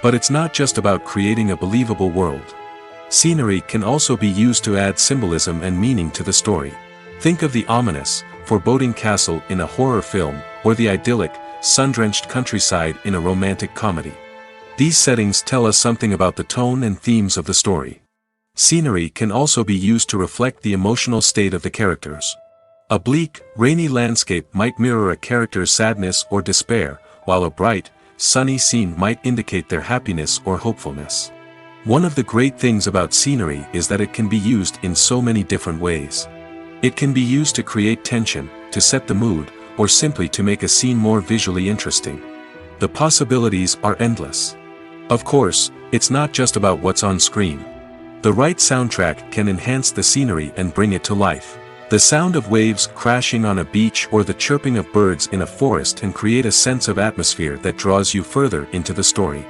But it's not just about creating a believable world. Scenery can also be used to add symbolism and meaning to the story. Think of the ominous, foreboding castle in a horror film, or the idyllic, sun-drenched countryside in a romantic comedy. These settings tell us something about the tone and themes of the story. Scenery can also be used to reflect the emotional state of the characters. A bleak, rainy landscape might mirror a character's sadness or despair, while a bright, sunny scene might indicate their happiness or hopefulness. One of the great things about scenery is that it can be used in so many different ways. It can be used to create tension, to set the mood, or simply to make a scene more visually interesting. The possibilities are endless. Of course, it's not just about what's on screen. The right soundtrack can enhance the scenery and bring it to life. The sound of waves crashing on a beach or the chirping of birds in a forest can create a sense of atmosphere that draws you further into the story.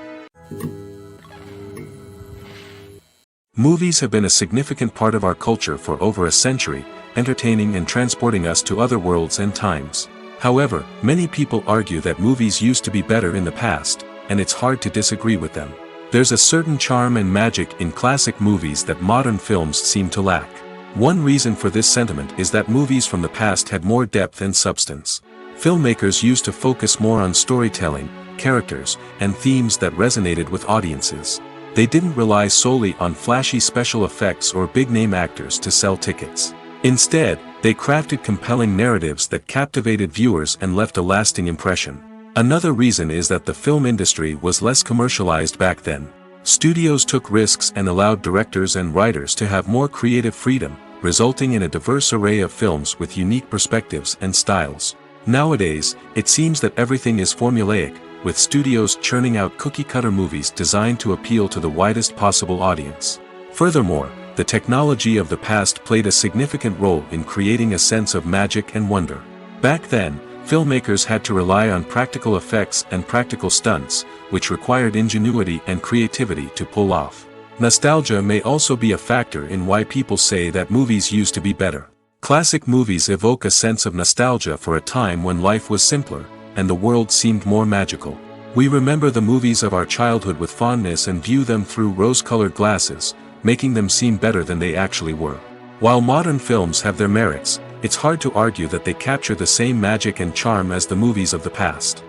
Movies have been a significant part of our culture for over a century, entertaining and transporting us to other worlds and times. However, many people argue that movies used to be better in the past, and it's hard to disagree with them. There's a certain charm and magic in classic movies that modern films seem to lack. One reason for this sentiment is that movies from the past had more depth and substance. Filmmakers used to focus more on storytelling, characters, and themes that resonated with audiences. They didn't rely solely on flashy special effects or big-name actors to sell tickets. Instead, they crafted compelling narratives that captivated viewers and left a lasting impression. Another reason is that the film industry was less commercialized back then. Studios took risks and allowed directors and writers to have more creative freedom, resulting in a diverse array of films with unique perspectives and styles. Nowadays, it seems that everything is formulaic, with studios churning out cookie-cutter movies designed to appeal to the widest possible audience. Furthermore, the technology of the past played a significant role in creating a sense of magic and wonder. Back then, filmmakers had to rely on practical effects and practical stunts, which required ingenuity and creativity to pull off. Nostalgia may also be a factor in why people say that movies used to be better. Classic movies evoke a sense of nostalgia for a time when life was simpler, and the world seemed more magical. We remember the movies of our childhood with fondness and view them through rose-colored glasses, making them seem better than they actually were. While modern films have their merits, it's hard to argue that they capture the same magic and charm as the movies of the past.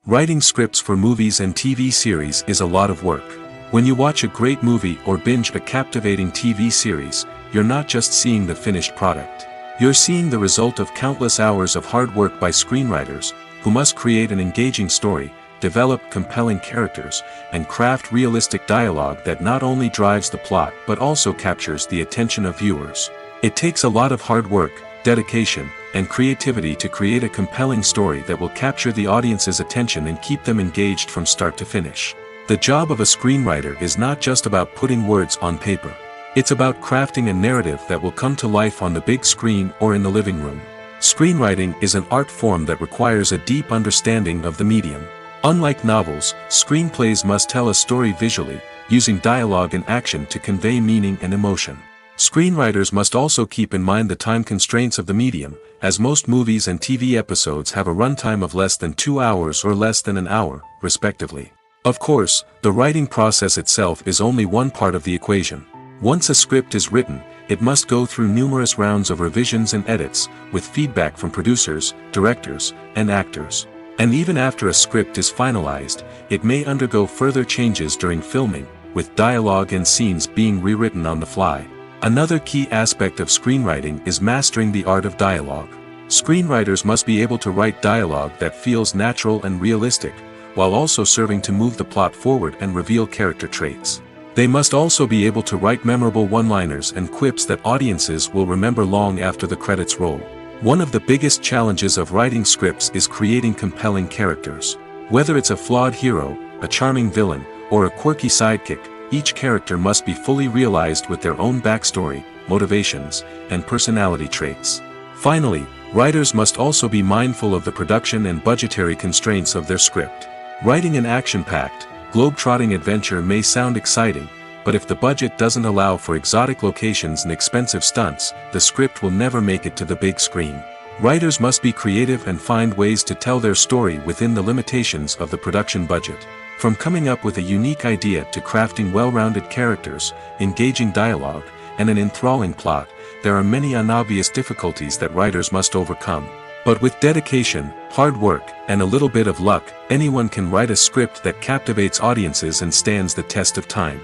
Writing scripts for movies and TV series is a lot of work. When you watch a great movie or binge a captivating TV series, you're not just seeing the finished product. You're seeing the result of countless hours of hard work by screenwriters, who must create an engaging story, develop compelling characters, and craft realistic dialogue that not only drives the plot but also captures the attention of viewers. It takes a lot of hard work, dedication, and creativity to create a compelling story that will capture the audience's attention and keep them engaged from start to finish. The job of a screenwriter is not just about putting words on paper. It's about crafting a narrative that will come to life on the big screen or in the living room. Screenwriting is an art form that requires a deep understanding of the medium. Unlike novels, screenplays must tell a story visually, using dialogue and action to convey meaning and emotion. Screenwriters must also keep in mind the time constraints of the medium, as most movies and TV episodes have a runtime of less than 2 hours or less than an hour, respectively. Of course, the writing process itself is only one part of the equation. Once a script is written, it must go through numerous rounds of revisions and edits, with feedback from producers, directors, and actors. And even after a script is finalized, it may undergo further changes during filming, with dialogue and scenes being rewritten on the fly. Another key aspect of screenwriting is mastering the art of dialogue. Screenwriters must be able to write dialogue that feels natural and realistic, while also serving to move the plot forward and reveal character traits. They must also be able to write memorable one-liners and quips that audiences will remember long after the credits roll. One of the biggest challenges of writing scripts is creating compelling characters. Whether it's a flawed hero, a charming villain, or a quirky sidekick, each character must be fully realized with their own backstory, motivations, and personality traits. Finally, writers must also be mindful of the production and budgetary constraints of their script. Writing an action-packed, globe-trotting adventure may sound exciting, but if the budget doesn't allow for exotic locations and expensive stunts, the script will never make it to the big screen. Writers must be creative and find ways to tell their story within the limitations of the production budget. From coming up with a unique idea to crafting well-rounded characters, engaging dialogue, and an enthralling plot, there are many unobvious difficulties that writers must overcome. But with dedication, hard work, and a little bit of luck, anyone can write a script that captivates audiences and stands the test of time.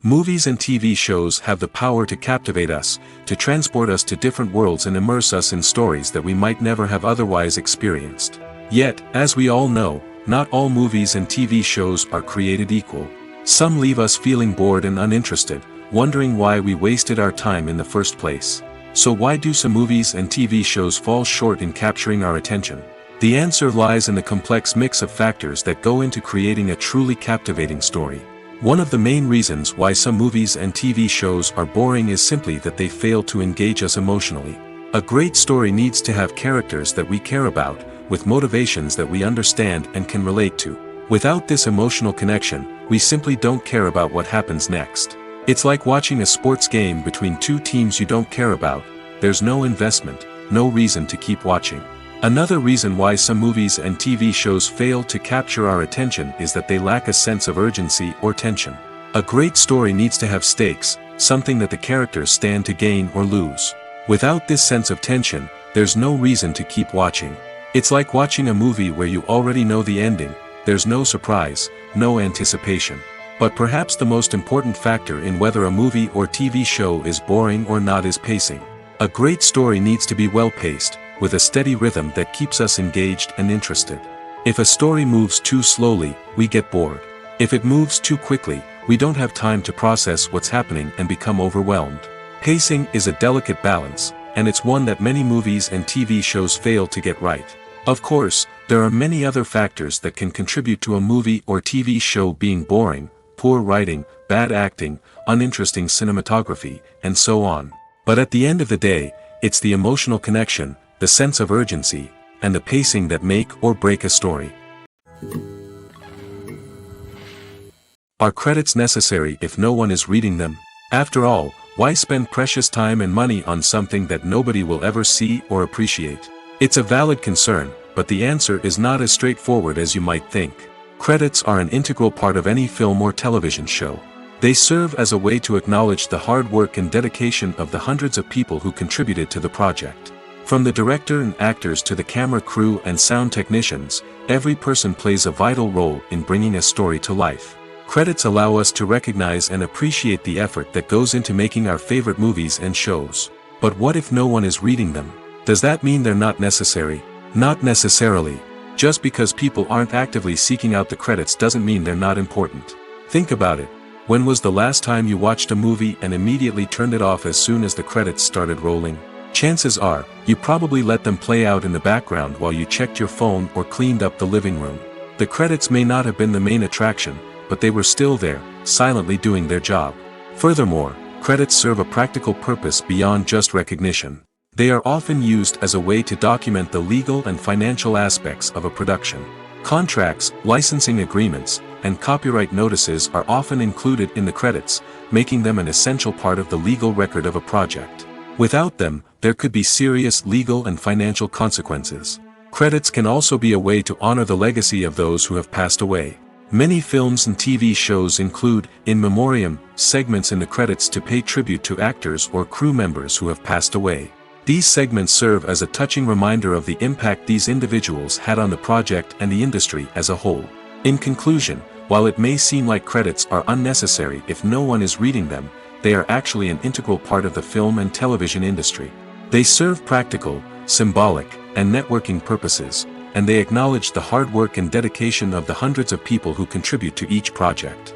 Movies and TV shows have the power to captivate us, to transport us to different worlds and immerse us in stories that we might never have otherwise experienced. Yet, as we all know, not all movies and TV shows are created equal. Some leave us feeling bored and uninterested, wondering why we wasted our time in the first place. So why do some movies and TV shows fall short in capturing our attention? The answer lies in the complex mix of factors that go into creating a truly captivating story. One of the main reasons why some movies and TV shows are boring is simply that they fail to engage us emotionally. A great story needs to have characters that we care about, with motivations that we understand and can relate to. Without this emotional connection, we simply don't care about what happens next. It's like watching a sports game between two teams you don't care about. There's no investment, no reason to keep watching. Another reason why some movies and TV shows fail to capture our attention is that they lack a sense of urgency or tension. A great story needs to have stakes, something that the characters stand to gain or lose. Without this sense of tension, there's no reason to keep watching. It's like watching a movie where you already know the ending. There's no surprise, no anticipation. But perhaps the most important factor in whether a movie or TV show is boring or not is pacing. A great story needs to be well-paced, with a steady rhythm that keeps us engaged and interested. If a story moves too slowly, we get bored. If it moves too quickly, we don't have time to process what's happening and become overwhelmed. Pacing is a delicate balance, and it's one that many movies and TV shows fail to get right. Of course, there are many other factors that can contribute to a movie or TV show being boring: poor writing, bad acting, uninteresting cinematography, and so on. But at the end of the day, it's the emotional connection, the sense of urgency, and the pacing that make or break a story. Are credits necessary if no one is reading them? After all, why spend precious time and money on something that nobody will ever see or appreciate? It's a valid concern, but the answer is not as straightforward as you might think. Credits are an integral part of any film or television show. They serve as a way to acknowledge the hard work and dedication of the hundreds of people who contributed to the project. From the director and actors to the camera crew and sound technicians, every person plays a vital role in bringing a story to life. Credits allow us to recognize and appreciate the effort that goes into making our favorite movies and shows. But what if no one is reading them? Does that mean they're not necessary? Not necessarily. Just because people aren't actively seeking out the credits doesn't mean they're not important. Think about it. When was the last time you watched a movie and immediately turned it off as soon as the credits started rolling? Chances are, you probably let them play out in the background while you checked your phone or cleaned up the living room. The credits may not have been the main attraction, but they were still there, silently doing their job. Furthermore, credits serve a practical purpose beyond just recognition. They are often used as a way to document the legal and financial aspects of a production. Contracts, licensing agreements, and copyright notices are often included in the credits, making them an essential part of the legal record of a project. Without them, there could be serious legal and financial consequences. Credits can also be a way to honor the legacy of those who have passed away. Many films and TV shows include in memoriam segments in the credits to pay tribute to actors or crew members who have passed away. These segments serve as a touching reminder of the impact these individuals had on the project and the industry as a whole. In conclusion, while it may seem like credits are unnecessary if no one is reading them, they are actually an integral part of the film and television industry. They serve practical, symbolic, and networking purposes, and they acknowledge the hard work and dedication of the hundreds of people who contribute to each project.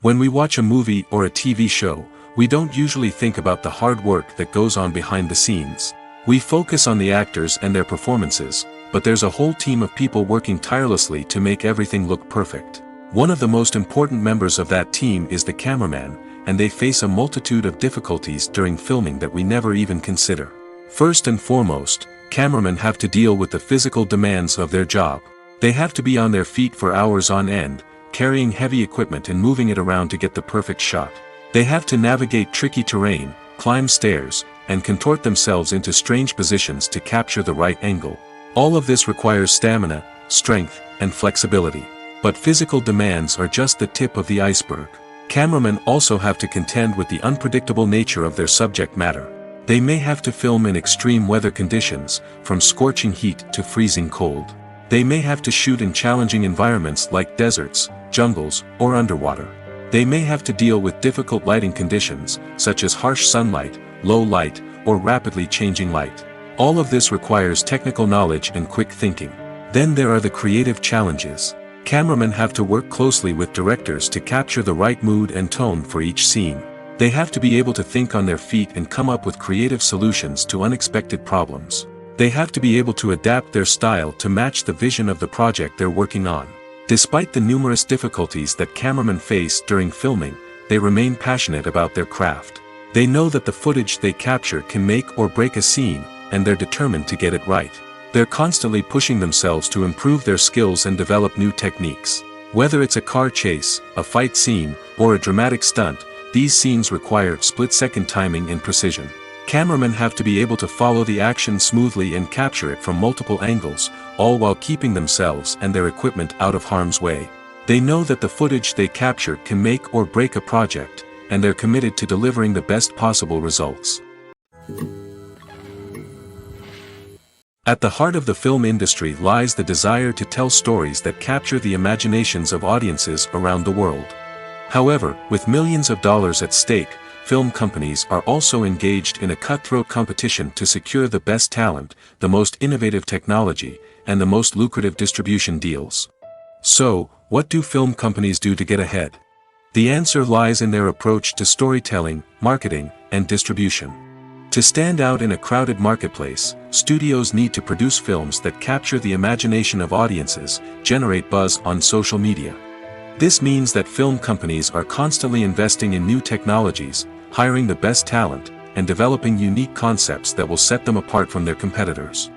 When we watch a movie or a TV show, we don't usually think about the hard work that goes on behind the scenes. We focus on the actors and their performances, but there's a whole team of people working tirelessly to make everything look perfect. One of the most important members of that team is the cameraman, and they face a multitude of difficulties during filming that we never even consider. First and foremost, cameramen have to deal with the physical demands of their job. They have to be on their feet for hours on end, carrying heavy equipment and moving it around to get the perfect shot. They have to navigate tricky terrain, climb stairs, and contort themselves into strange positions to capture the right angle. All of this requires stamina, strength, and flexibility. But physical demands are just the tip of the iceberg. Cameramen also have to contend with the unpredictable nature of their subject matter. They may have to film in extreme weather conditions, from scorching heat to freezing cold. They may have to shoot in challenging environments like deserts, jungles, or underwater. They may have to deal with difficult lighting conditions, such as harsh sunlight, low light, or rapidly changing light. All of this requires technical knowledge and quick thinking. Then there are the creative challenges. Cameramen have to work closely with directors to capture the right mood and tone for each scene. They have to be able to think on their feet and come up with creative solutions to unexpected problems. They have to be able to adapt their style to match the vision of the project they're working on. Despite the numerous difficulties that cameramen face during filming, they remain passionate about their craft. They know that the footage they capture can make or break a scene, and they're determined to get it right. They're constantly pushing themselves to improve their skills and develop new techniques. Whether it's a car chase, a fight scene, or a dramatic stunt, these scenes require split-second timing and precision. Cameramen have to be able to follow the action smoothly and capture it from multiple angles, all while keeping themselves and their equipment out of harm's way. They know that the footage they capture can make or break a project, and they're committed to delivering the best possible results. At the heart of the film industry lies the desire to tell stories that capture the imaginations of audiences around the world. However, with millions of dollars at stake, film companies are also engaged in a cutthroat competition to secure the best talent, the most innovative technology, and the most lucrative distribution deals. So, what do film companies do to get ahead? The answer lies in their approach to storytelling, marketing, and distribution. To stand out in a crowded marketplace, studios need to produce films that capture the imagination of audiences, generate buzz on social media. This means that film companies are constantly investing in new technologies, hiring the best talent, and developing unique concepts that will set them apart from their competitors.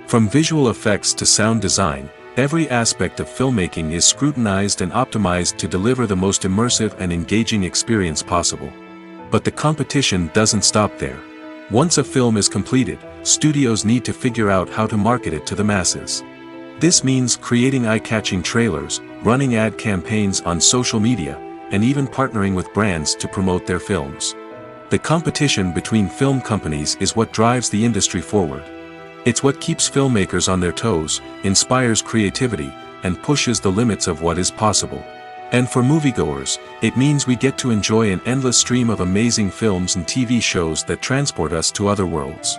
From visual effects to sound design, every aspect of filmmaking is scrutinized and optimized to deliver the most immersive and engaging experience possible. But the competition doesn't stop there. Once a film is completed, studios need to figure out how to market it to the masses. This means creating eye-catching trailers, running ad campaigns on social media, and even partnering with brands to promote their films. The competition between film companies is what drives the industry forward. It's what keeps filmmakers on their toes, inspires creativity, and pushes the limits of what is possible. And for moviegoers, it means we get to enjoy an endless stream of amazing films and TV shows that transport us to other worlds.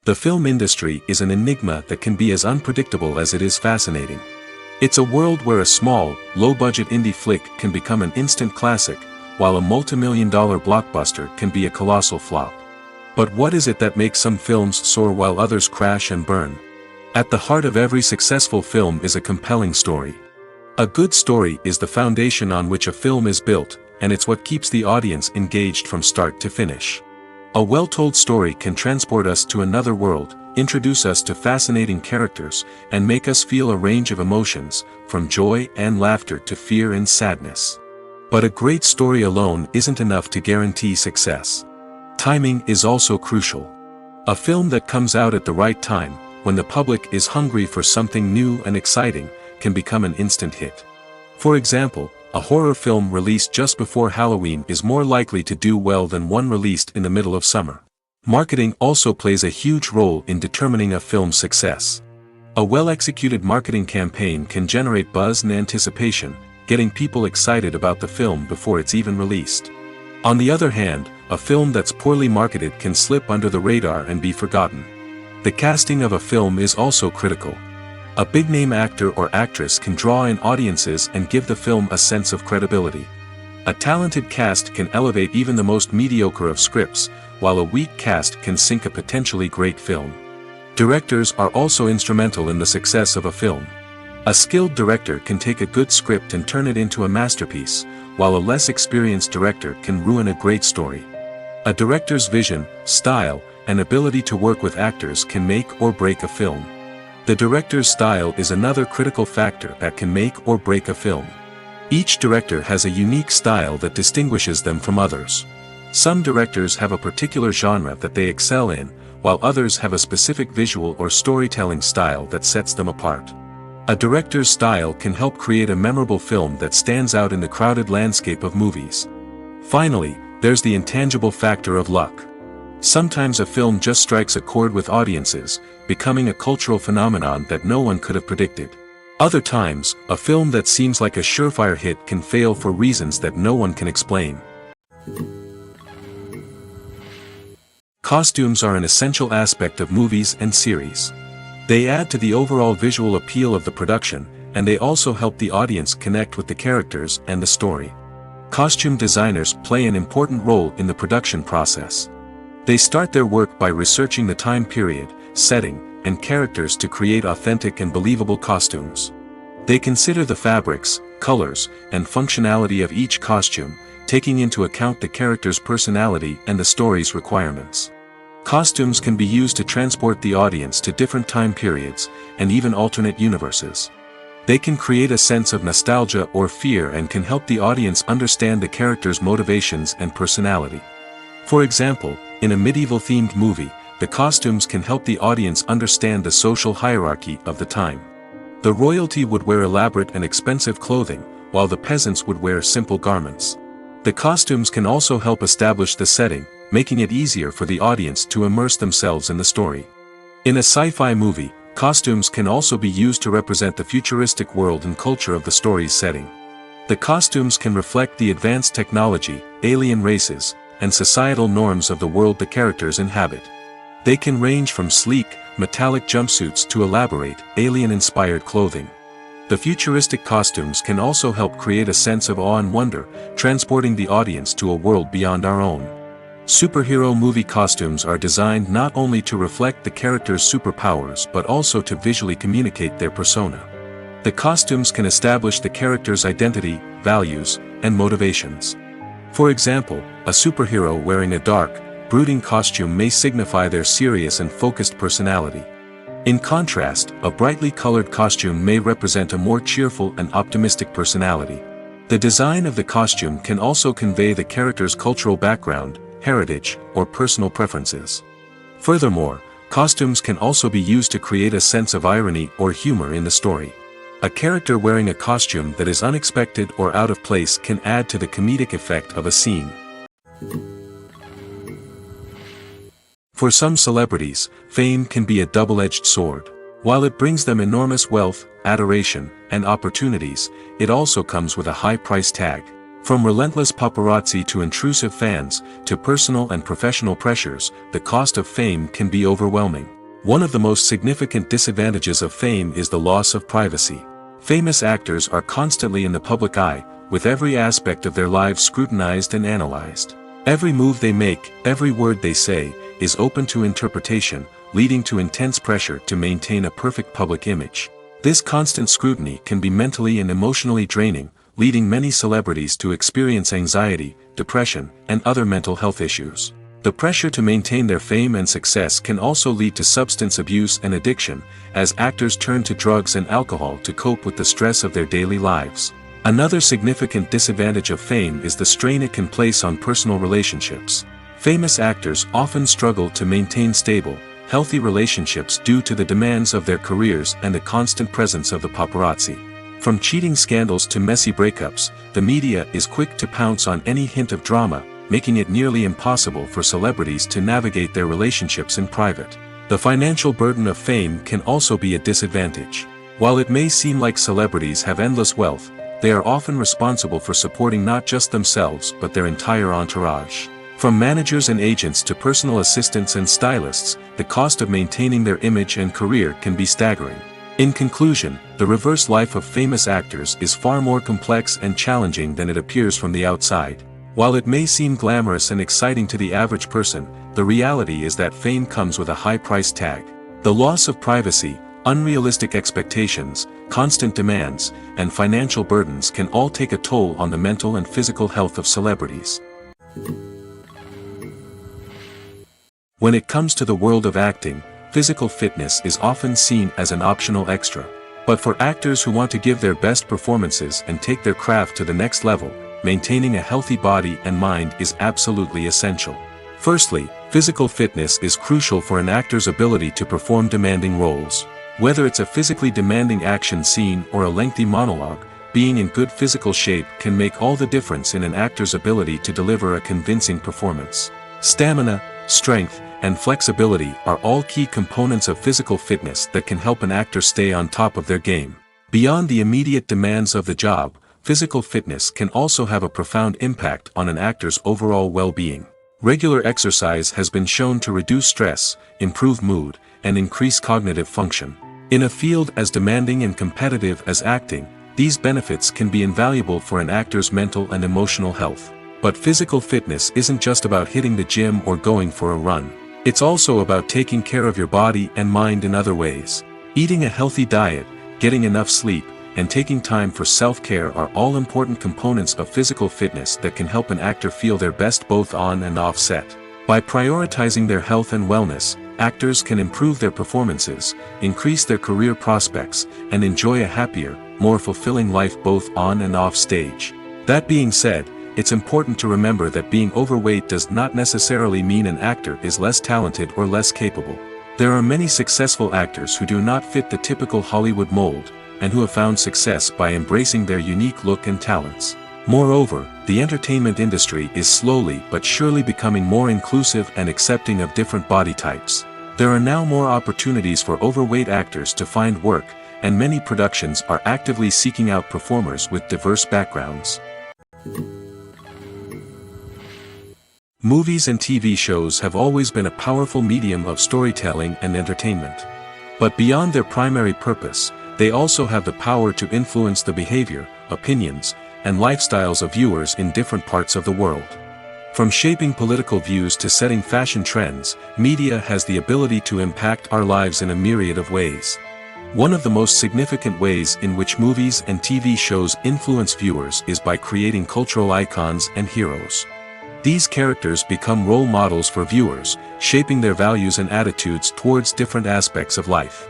The film industry is an enigma that can be as unpredictable as it is fascinating. It's a world where a small, low-budget indie flick can become an instant classic, while a multi-million-dollar blockbuster can be a colossal flop. But what is it that makes some films soar while others crash and burn? At the heart of every successful film is a compelling story. A good story is the foundation on which a film is built, and it's what keeps the audience engaged from start to finish. A well-told story can transport us to another world, introduce us to fascinating characters, and make us feel a range of emotions, from joy and laughter to fear and sadness. But a great story alone isn't enough to guarantee success. Timing is also crucial. A film that comes out at the right time, when the public is hungry for something new and exciting, can become an instant hit. For example, a horror film released just before Halloween is more likely to do well than one released in the middle of summer. Marketing also plays a huge role in determining a film's success. A well-executed marketing campaign can generate buzz and anticipation, getting people excited about the film before it's even released. On the other hand, a film that's poorly marketed can slip under the radar and be forgotten. The casting of a film is also critical. A big-name actor or actress can draw in audiences and give the film a sense of credibility. A talented cast can elevate even the most mediocre of scripts, while a weak cast can sink a potentially great film. Directors are also instrumental in the success of a film. A skilled director can take a good script and turn it into a masterpiece, while a less experienced director can ruin a great story. A director's vision, style, and ability to work with actors can make or break a film. The director's style is another critical factor that can make or break a film. Each director has a unique style that distinguishes them from others. Some directors have a particular genre that they excel in, while others have a specific visual or storytelling style that sets them apart. A director's style can help create a memorable film that stands out in the crowded landscape of movies. Finally, there's the intangible factor of luck. Sometimes a film just strikes a chord with audiences, becoming a cultural phenomenon that no one could have predicted. Other times, a film that seems like a surefire hit can fail for reasons that no one can explain. Costumes are an essential aspect of movies and series. They add to the overall visual appeal of the production, and they also help the audience connect with the characters and the story. Costume designers play an important role in the production process. They start their work by researching the time period, setting, and characters to create authentic and believable costumes. They consider the fabrics, colors, and functionality of each costume, taking into account the character's personality and the story's requirements. Costumes can be used to transport the audience to different time periods, and even alternate universes. They can create a sense of nostalgia or fear and can help the audience understand the character's motivations and personality. For example, in a medieval-themed movie, the costumes can help the audience understand the social hierarchy of the time. The royalty would wear elaborate and expensive clothing, while the peasants would wear simple garments. The costumes can also help establish the setting, making it easier for the audience to immerse themselves in the story. In a sci-fi movie, costumes can also be used to represent the futuristic world and culture of the story's setting. The costumes can reflect the advanced technology, alien races, and societal norms of the world the characters inhabit. They can range from sleek, metallic jumpsuits to elaborate, alien-inspired clothing. The futuristic costumes can also help create a sense of awe and wonder, transporting the audience to a world beyond our own. Superhero movie costumes are designed not only to reflect the character's superpowers but also to visually communicate their persona. The costumes can establish the character's identity, values, and motivations. For example, a superhero wearing a dark, brooding costume may signify their serious and focused personality. In contrast, a brightly colored costume may represent a more cheerful and optimistic personality. The design of the costume can also convey the character's cultural background, heritage, or personal preferences. Furthermore, costumes can also be used to create a sense of irony or humor in the story. A character wearing a costume that is unexpected or out of place can add to the comedic effect of a scene. For some celebrities, fame can be a double-edged sword. While it brings them enormous wealth, adoration, and opportunities, it also comes with a high price tag. From relentless paparazzi to intrusive fans, to personal and professional pressures, the cost of fame can be overwhelming. One of the most significant disadvantages of fame is the loss of privacy. Famous actors are constantly in the public eye, with every aspect of their lives scrutinized and analyzed. Every move they make, every word they say, is open to interpretation, leading to intense pressure to maintain a perfect public image. This constant scrutiny can be mentally and emotionally draining, leading many celebrities to experience anxiety, depression, and other mental health issues. The pressure to maintain their fame and success can also lead to substance abuse and addiction, as actors turn to drugs and alcohol to cope with the stress of their daily lives. Another significant disadvantage of fame is the strain it can place on personal relationships. Famous actors often struggle to maintain stable, healthy relationships due to the demands of their careers and the constant presence of the paparazzi. From cheating scandals to messy breakups, the media is quick to pounce on any hint of drama, making it nearly impossible for celebrities to navigate their relationships in private. The financial burden of fame can also be a disadvantage. While it may seem like celebrities have endless wealth, they are often responsible for supporting not just themselves but their entire entourage. From managers and agents to personal assistants and stylists, the cost of maintaining their image and career can be staggering. In conclusion, the reverse life of famous actors is far more complex and challenging than it appears from the outside. While it may seem glamorous and exciting to the average person, the reality is that fame comes with a high price tag. The loss of privacy, unrealistic expectations, constant demands, and financial burdens can all take a toll on the mental and physical health of celebrities. When it comes to the world of acting, physical fitness is often seen as an optional extra. But for actors who want to give their best performances and take their craft to the next level, maintaining a healthy body and mind is absolutely essential. Firstly, physical fitness is crucial for an actor's ability to perform demanding roles. Whether it's a physically demanding action scene or a lengthy monologue, being in good physical shape can make all the difference in an actor's ability to deliver a convincing performance. Stamina, strength, and flexibility are all key components of physical fitness that can help an actor stay on top of their game. Beyond the immediate demands of the job, physical fitness can also have a profound impact on an actor's overall well-being. Regular exercise has been shown to reduce stress, improve mood, and increase cognitive function. In a field as demanding and competitive as acting, these benefits can be invaluable for an actor's mental and emotional health. But physical fitness isn't just about hitting the gym or going for a run. It's also about taking care of your body and mind in other ways. Eating a healthy diet, getting enough sleep, and taking time for self-care are all important components of physical fitness that can help an actor feel their best both on and off set. By prioritizing their health and wellness, actors can improve their performances, increase their career prospects, and enjoy a happier, more fulfilling life both on and off stage. That being said, it's important to remember that being overweight does not necessarily mean an actor is less talented or less capable. There are many successful actors who do not fit the typical Hollywood mold, and who have found success by embracing their unique look and talents. Moreover, the entertainment industry is slowly but surely becoming more inclusive and accepting of different body types. There are now more opportunities for overweight actors to find work, and many productions are actively seeking out performers with diverse backgrounds. Movies and TV shows have always been a powerful medium of storytelling and entertainment. But beyond their primary purpose, they also have the power to influence the behavior, opinions, and lifestyles of viewers in different parts of the world. From shaping political views to setting fashion trends, media has the ability to impact our lives in a myriad of ways. One of the most significant ways in which movies and TV shows influence viewers is by creating cultural icons and heroes. These characters become role models for viewers, shaping their values and attitudes towards different aspects of life.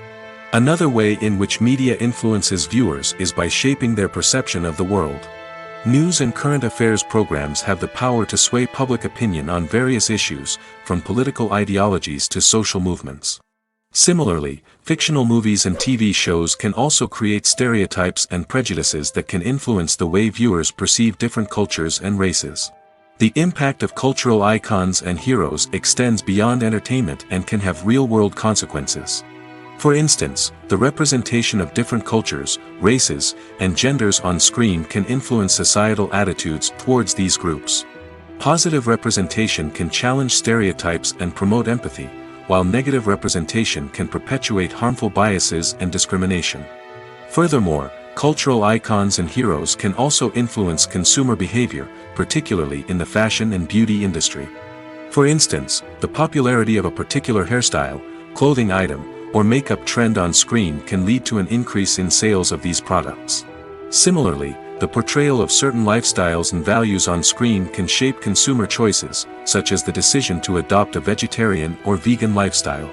Another way in which media influences viewers is by shaping their perception of the world. News and current affairs programs have the power to sway public opinion on various issues, from political ideologies to social movements. Similarly, fictional movies and TV shows can also create stereotypes and prejudices that can influence the way viewers perceive different cultures and races. The impact of cultural icons and heroes extends beyond entertainment and can have real-world consequences. For instance, the representation of different cultures, races, and genders on screen can influence societal attitudes towards these groups. Positive representation can challenge stereotypes and promote empathy, while negative representation can perpetuate harmful biases and discrimination. Furthermore, cultural icons and heroes can also influence consumer behavior, particularly in the fashion and beauty industry. For instance, the popularity of a particular hairstyle, clothing item, or makeup trend on screen can lead to an increase in sales of these products. Similarly, the portrayal of certain lifestyles and values on screen can shape consumer choices, such as the decision to adopt a vegetarian or vegan lifestyle.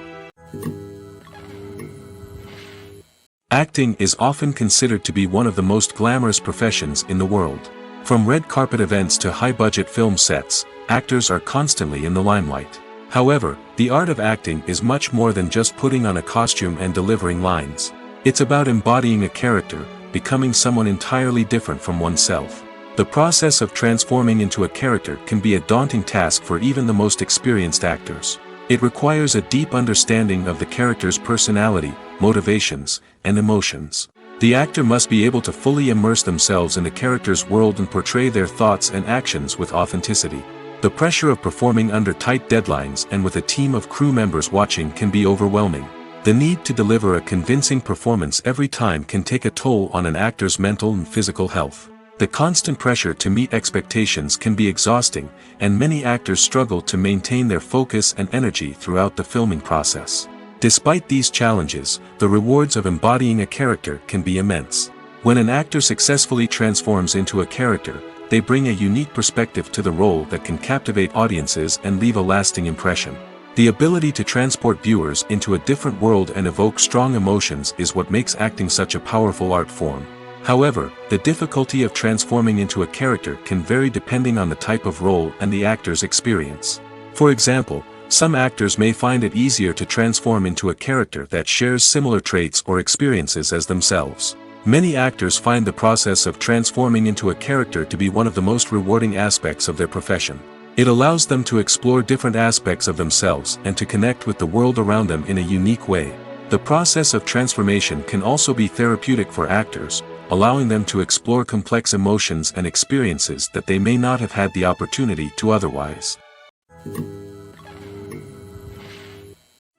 Acting is often considered to be one of the most glamorous professions in the world. From red carpet events to high-budget film sets, actors are constantly in the limelight. However, the art of acting is much more than just putting on a costume and delivering lines. It's about embodying a character, becoming someone entirely different from oneself. The process of transforming into a character can be a daunting task for even the most experienced actors. It requires a deep understanding of the character's personality, motivations, and emotions. The actor must be able to fully immerse themselves in the character's world and portray their thoughts and actions with authenticity. The pressure of performing under tight deadlines and with a team of crew members watching can be overwhelming. The need to deliver a convincing performance every time can take a toll on an actor's mental and physical health. The constant pressure to meet expectations can be exhausting, and many actors struggle to maintain their focus and energy throughout the filming process. Despite these challenges, the rewards of embodying a character can be immense. When an actor successfully transforms into a character, they bring a unique perspective to the role that can captivate audiences and leave a lasting impression. The ability to transport viewers into a different world and evoke strong emotions is what makes acting such a powerful art form. However, the difficulty of transforming into a character can vary depending on the type of role and the actor's experience. For example, some actors may find it easier to transform into a character that shares similar traits or experiences as themselves. Many actors find the process of transforming into a character to be one of the most rewarding aspects of their profession. It allows them to explore different aspects of themselves and to connect with the world around them in a unique way. The process of transformation can also be therapeutic for actors, allowing them to explore complex emotions and experiences that they may not have had the opportunity to otherwise.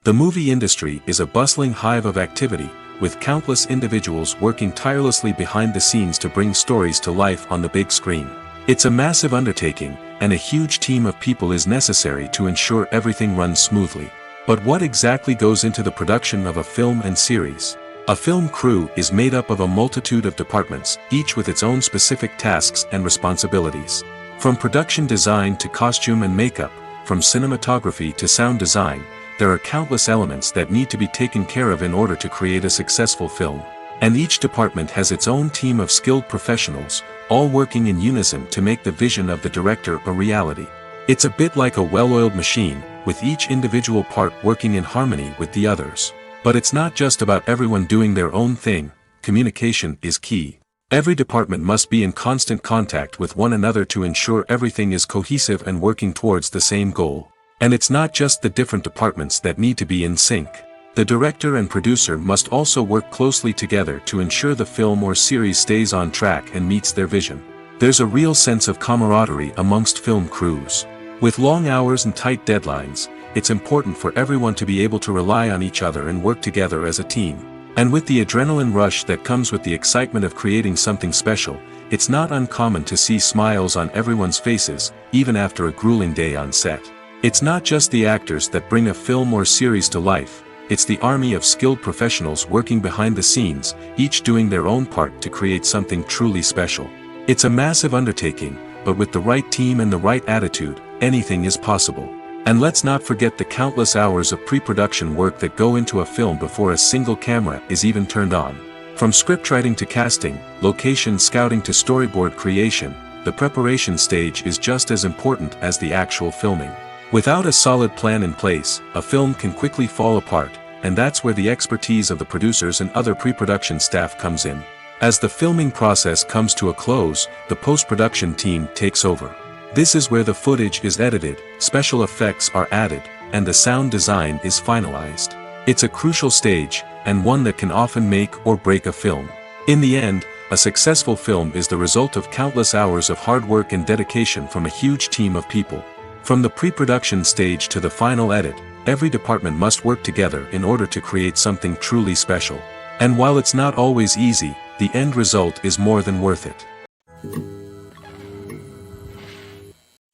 The movie industry is a bustling hive of activity, with countless individuals working tirelessly behind the scenes to bring stories to life on the big screen. It's a massive undertaking, and a huge team of people is necessary to ensure everything runs smoothly. But what exactly goes into the production of a film and series? A film crew is made up of a multitude of departments, each with its own specific tasks and responsibilities. From production design to costume and makeup, from cinematography to sound design, there are countless elements that need to be taken care of in order to create a successful film. And each department has its own team of skilled professionals, all working in unison to make the vision of the director a reality. It's a bit like a well-oiled machine, with each individual part working in harmony with the others. But it's not just about everyone doing their own thing. Communication is key. Every department must be in constant contact with one another to ensure everything is cohesive and working towards the same goal. And it's not just the different departments that need to be in sync. The director and producer must also work closely together to ensure the film or series stays on track and meets their vision. There's a real sense of camaraderie amongst film crews. With long hours and tight deadlines, it's important for everyone to be able to rely on each other and work together as a team. And with the adrenaline rush that comes with the excitement of creating something special, it's not uncommon to see smiles on everyone's faces, even after a grueling day on set. It's not just the actors that bring a film or series to life. It's the army of skilled professionals working behind the scenes, each doing their own part to create something truly special. It's a massive undertaking, but with the right team and the right attitude, anything is possible. And let's not forget the countless hours of pre-production work that go into a film before a single camera is even turned on. From scriptwriting to casting, location scouting to storyboard creation, the preparation stage is just as important as the actual filming. Without a solid plan in place, a film can quickly fall apart, and that's where the expertise of the producers and other pre-production staff comes in. As the filming process comes to a close, the post-production team takes over. This is where the footage is edited, special effects are added, and the sound design is finalized. It's a crucial stage, and one that can often make or break a film. In the end, a successful film is the result of countless hours of hard work and dedication from a huge team of people. From the pre-production stage to the final edit, every department must work together in order to create something truly special. And while it's not always easy, the end result is more than worth it.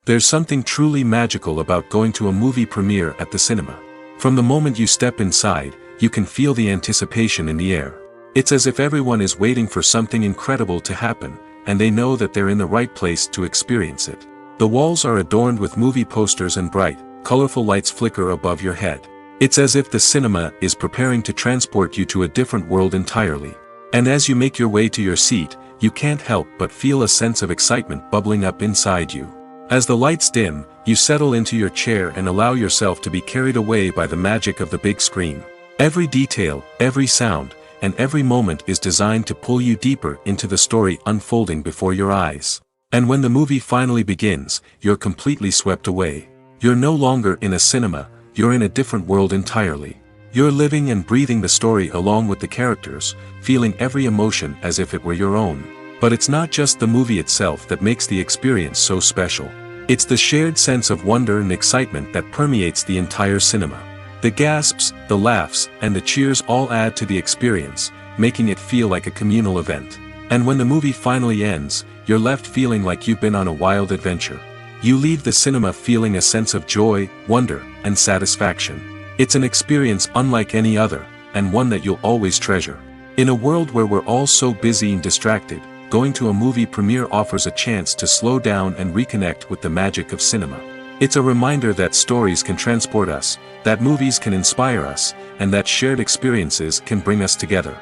There's something truly magical about going to a movie premiere at the cinema. From the moment you step inside, you can feel the anticipation in the air. It's as if everyone is waiting for something incredible to happen, and they know that they're in the right place to experience it. The walls are adorned with movie posters and bright, colorful lights flicker above your head. It's as if the cinema is preparing to transport you to a different world entirely. And as you make your way to your seat, you can't help but feel a sense of excitement bubbling up inside you. As the lights dim, you settle into your chair and allow yourself to be carried away by the magic of the big screen. Every detail, every sound, and every moment is designed to pull you deeper into the story unfolding before your eyes. And when the movie finally begins, you're completely swept away. You're no longer in a cinema, you're in a different world entirely. You're living and breathing the story along with the characters, feeling every emotion as if it were your own. But it's not just the movie itself that makes the experience so special. It's the shared sense of wonder and excitement that permeates the entire cinema. The gasps, the laughs, and the cheers all add to the experience, making it feel like a communal event. And when the movie finally ends, you're left feeling like you've been on a wild adventure. You leave the cinema feeling a sense of joy, wonder, and satisfaction. It's an experience unlike any other, and one that you'll always treasure. In a world where we're all so busy and distracted, going to a movie premiere offers a chance to slow down and reconnect with the magic of cinema. It's a reminder that stories can transport us, that movies can inspire us, and that shared experiences can bring us together.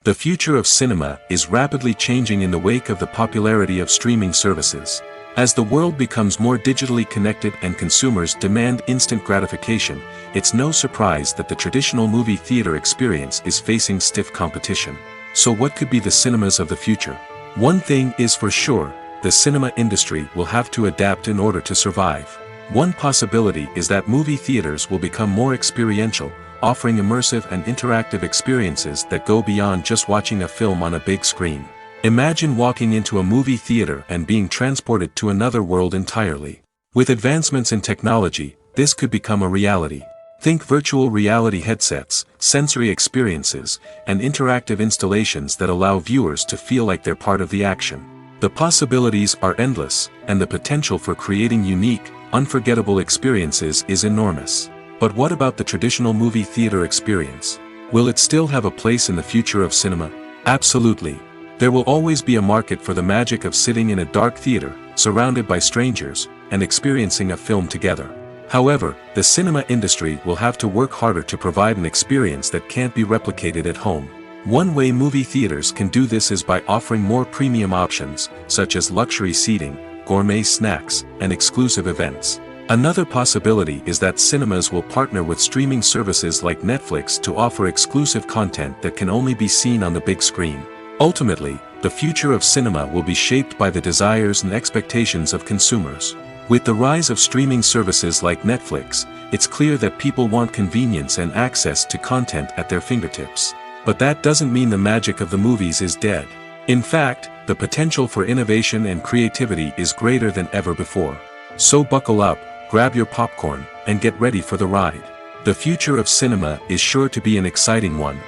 The future of cinema is rapidly changing in the wake of the popularity of streaming services. As the world becomes more digitally connected and consumers demand instant gratification, it's no surprise that the traditional movie theater experience is facing stiff competition. So what could be the cinemas of the future? One thing is for sure, the cinema industry will have to adapt in order to survive. One possibility is that movie theaters will become more experiential, offering immersive and interactive experiences that go beyond just watching a film on a big screen. Imagine walking into a movie theater and being transported to another world entirely. With advancements in technology, this could become a reality. Think virtual reality headsets, sensory experiences, and interactive installations that allow viewers to feel like they're part of the action. The possibilities are endless, and the potential for creating unique, unforgettable experiences is enormous. But what about the traditional movie theater experience? Will it still have a place in the future of cinema? Absolutely. There will always be a market for the magic of sitting in a dark theater, surrounded by strangers, and experiencing a film together. However, the cinema industry will have to work harder to provide an experience that can't be replicated at home. One way movie theaters can do this is by offering more premium options, such as luxury seating, gourmet snacks, and exclusive events. Another possibility is that cinemas will partner with streaming services like Netflix to offer exclusive content that can only be seen on the big screen. Ultimately, the future of cinema will be shaped by the desires and expectations of consumers. With the rise of streaming services like Netflix, it's clear that people want convenience and access to content at their fingertips. But that doesn't mean the magic of the movies is dead. In fact, the potential for innovation and creativity is greater than ever before. So buckle up, grab your popcorn, and get ready for the ride. The future of cinema is sure to be an exciting one.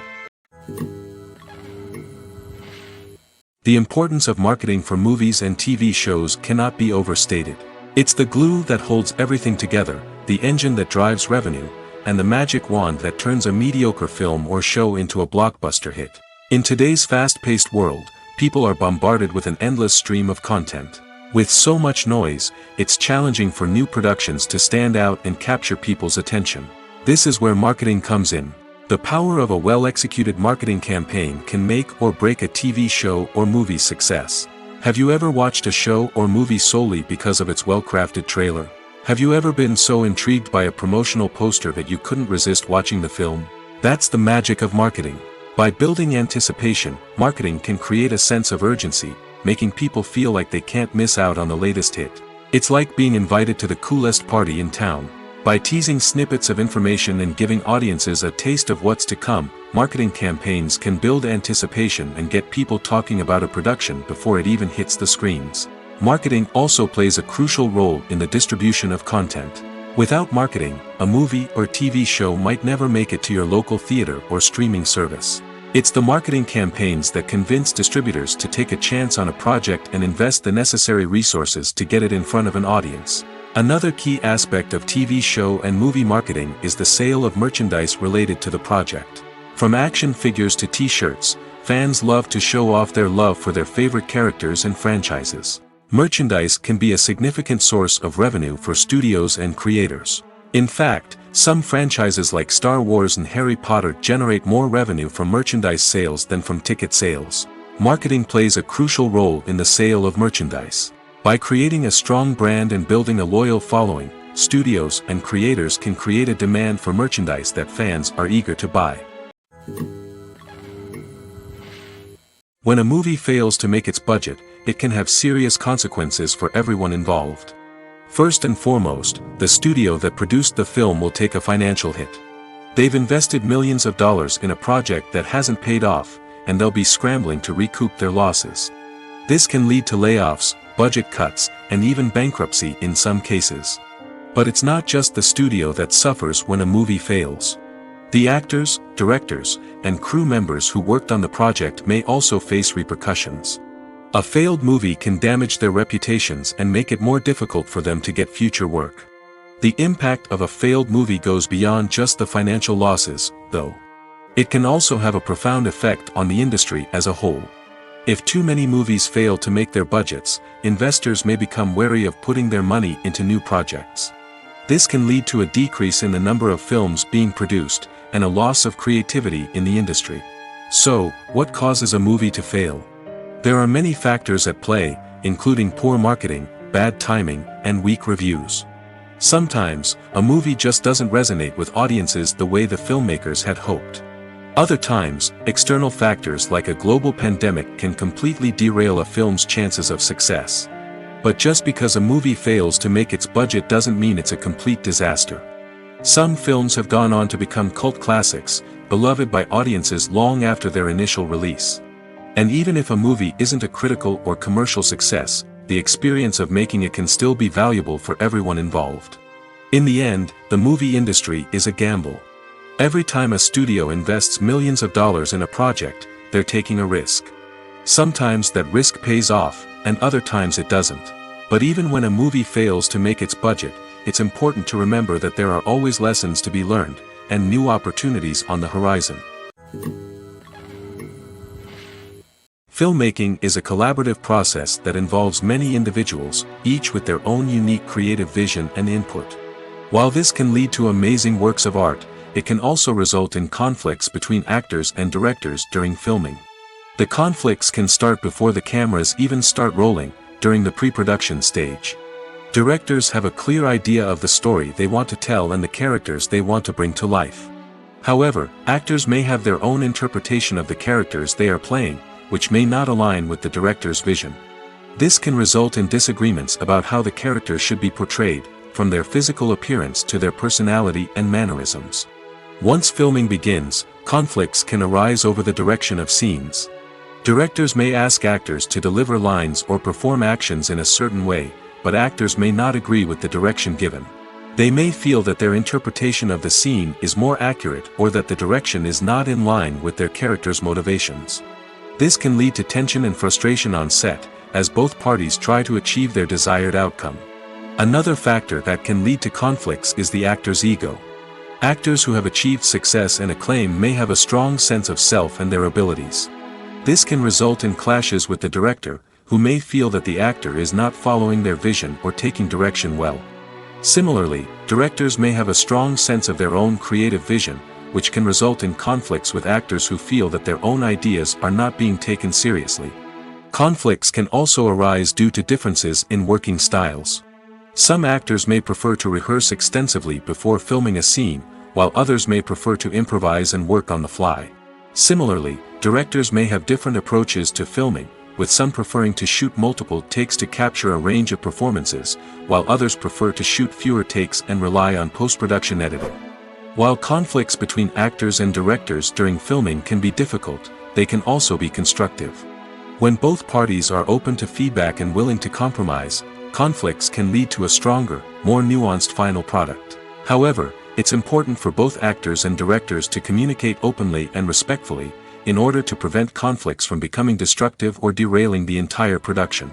The importance of marketing for movies and TV shows cannot be overstated. It's the glue that holds everything together, the engine that drives revenue, and the magic wand that turns a mediocre film or show into a blockbuster hit. In today's fast-paced world, people are bombarded with an endless stream of content. With so much noise, it's challenging for new productions to stand out and capture people's attention. This is where marketing comes in. The power of a well-executed marketing campaign can make or break a TV show or movie's success. Have you ever watched a show or movie solely because of its well-crafted trailer? Have you ever been so intrigued by a promotional poster that you couldn't resist watching the film? That's the magic of marketing. By building anticipation, marketing can create a sense of urgency, making people feel like they can't miss out on the latest hit. It's like being invited to the coolest party in town. By teasing snippets of information and giving audiences a taste of what's to come, marketing campaigns can build anticipation and get people talking about a production before it even hits the screens. Marketing also plays a crucial role in the distribution of content. Without marketing, a movie or TV show might never make it to your local theater or streaming service. It's the marketing campaigns that convince distributors to take a chance on a project and invest the necessary resources to get it in front of an audience. Another key aspect of TV show and movie marketing is the sale of merchandise related to the project. From action figures to t-shirts, fans love to show off their love for their favorite characters and franchises. Merchandise can be a significant source of revenue for studios and creators. In fact, some franchises like Star Wars and Harry Potter generate more revenue from merchandise sales than from ticket sales. Marketing plays a crucial role in the sale of merchandise. By creating a strong brand and building a loyal following, studios and creators can create a demand for merchandise that fans are eager to buy. When a movie fails to make its budget, it can have serious consequences for everyone involved. First and foremost, the studio that produced the film will take a financial hit. They've invested millions of dollars in a project that hasn't paid off, and they'll be scrambling to recoup their losses. This can lead to layoffs, budget cuts, and even bankruptcy in some cases. But it's not just the studio that suffers when a movie fails. The actors, directors, and crew members who worked on the project may also face repercussions. A failed movie can damage their reputations and make it more difficult for them to get future work. The impact of a failed movie goes beyond just the financial losses, though. It can also have a profound effect on the industry as a whole. If too many movies fail to make their budgets, investors may become wary of putting their money into new projects. This can lead to a decrease in the number of films being produced, and a loss of creativity in the industry. So, what causes a movie to fail? There are many factors at play, including poor marketing, bad timing, and weak reviews. Sometimes, a movie just doesn't resonate with audiences the way the filmmakers had hoped. Other times, external factors like a global pandemic can completely derail a film's chances of success. But just because a movie fails to make its budget doesn't mean it's a complete disaster. Some films have gone on to become cult classics, beloved by audiences long after their initial release. And even if a movie isn't a critical or commercial success, the experience of making it can still be valuable for everyone involved. In the end, the movie industry is a gamble. Every time a studio invests millions of dollars in a project, they're taking a risk. Sometimes that risk pays off, and other times it doesn't. But even when a movie fails to make its budget, it's important to remember that there are always lessons to be learned, and new opportunities on the horizon. Filmmaking is a collaborative process that involves many individuals, each with their own unique creative vision and input. While this can lead to amazing works of art, it can also result in conflicts between actors and directors during filming. The conflicts can start before the cameras even start rolling, during the pre-production stage. Directors have a clear idea of the story they want to tell and the characters they want to bring to life. However, actors may have their own interpretation of the characters they are playing, which may not align with the director's vision. This can result in disagreements about how the characters should be portrayed, from their physical appearance to their personality and mannerisms. Once filming begins, conflicts can arise over the direction of scenes. Directors may ask actors to deliver lines or perform actions in a certain way, but actors may not agree with the direction given. They may feel that their interpretation of the scene is more accurate or that the direction is not in line with their character's motivations. This can lead to tension and frustration on set, as both parties try to achieve their desired outcome. Another factor that can lead to conflicts is the actor's ego. Actors who have achieved success and acclaim may have a strong sense of self and their abilities. This can result in clashes with the director, who may feel that the actor is not following their vision or taking direction well. Similarly, directors may have a strong sense of their own creative vision, which can result in conflicts with actors who feel that their own ideas are not being taken seriously. Conflicts can also arise due to differences in working styles. Some actors may prefer to rehearse extensively before filming a scene, while others may prefer to improvise and work on the fly. Similarly, directors may have different approaches to filming, with some preferring to shoot multiple takes to capture a range of performances, while others prefer to shoot fewer takes and rely on post-production editing. While conflicts between actors and directors during filming can be difficult, they can also be constructive. When both parties are open to feedback and willing to compromise, conflicts can lead to a stronger, more nuanced final product. However, it's important for both actors and directors to communicate openly and respectfully, in order to prevent conflicts from becoming destructive or derailing the entire production.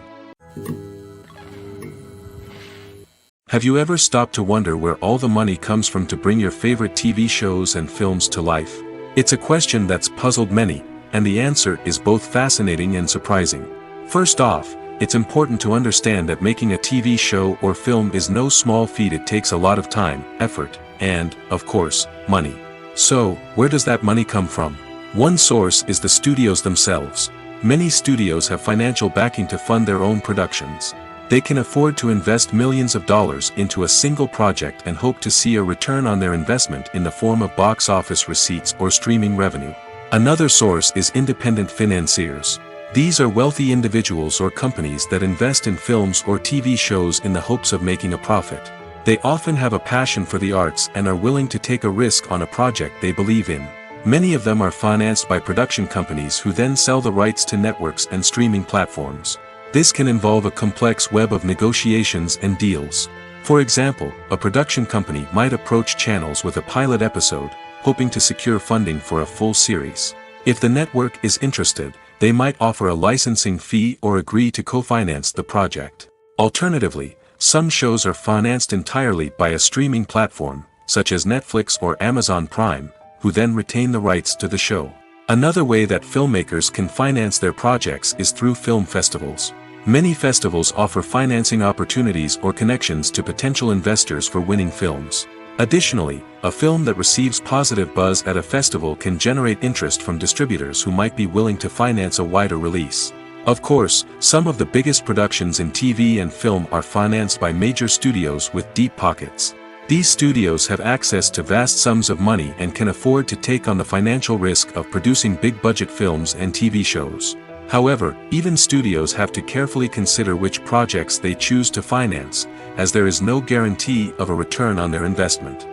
Have you ever stopped to wonder where all the money comes from to bring your favorite TV shows and films to life? It's a question that's puzzled many, and the answer is both fascinating and surprising. First off, it's important to understand that making a TV show or film is no small feat. It takes a lot of time, effort, and, of course, money. So, where does that money come from? One source is the studios themselves. Many studios have financial backing to fund their own productions. They can afford to invest millions of dollars into a single project and hope to see a return on their investment in the form of box office receipts or streaming revenue. Another source is independent financiers. These are wealthy individuals or companies that invest in films or TV shows in the hopes of making a profit. They often have a passion for the arts and are willing to take a risk on a project they believe in. Many of them are financed by production companies who then sell the rights to networks and streaming platforms. This can involve a complex web of negotiations and deals. For example, a production company might approach channels with a pilot episode, hoping to secure funding for a full series. If the network is interested, they might offer a licensing fee or agree to co-finance the project. Alternatively, some shows are financed entirely by a streaming platform, such as Netflix or Amazon Prime, who then retain the rights to the show. Another way that filmmakers can finance their projects is through film festivals. Many festivals offer financing opportunities or connections to potential investors for winning films. Additionally, a film that receives positive buzz at a festival can generate interest from distributors who might be willing to finance a wider release. Of course, some of the biggest productions in TV and film are financed by major studios with deep pockets. These studios have access to vast sums of money and can afford to take on the financial risk of producing big-budget films and TV shows. However, even studios have to carefully consider which projects they choose to finance, as there is no guarantee of a return on their investment.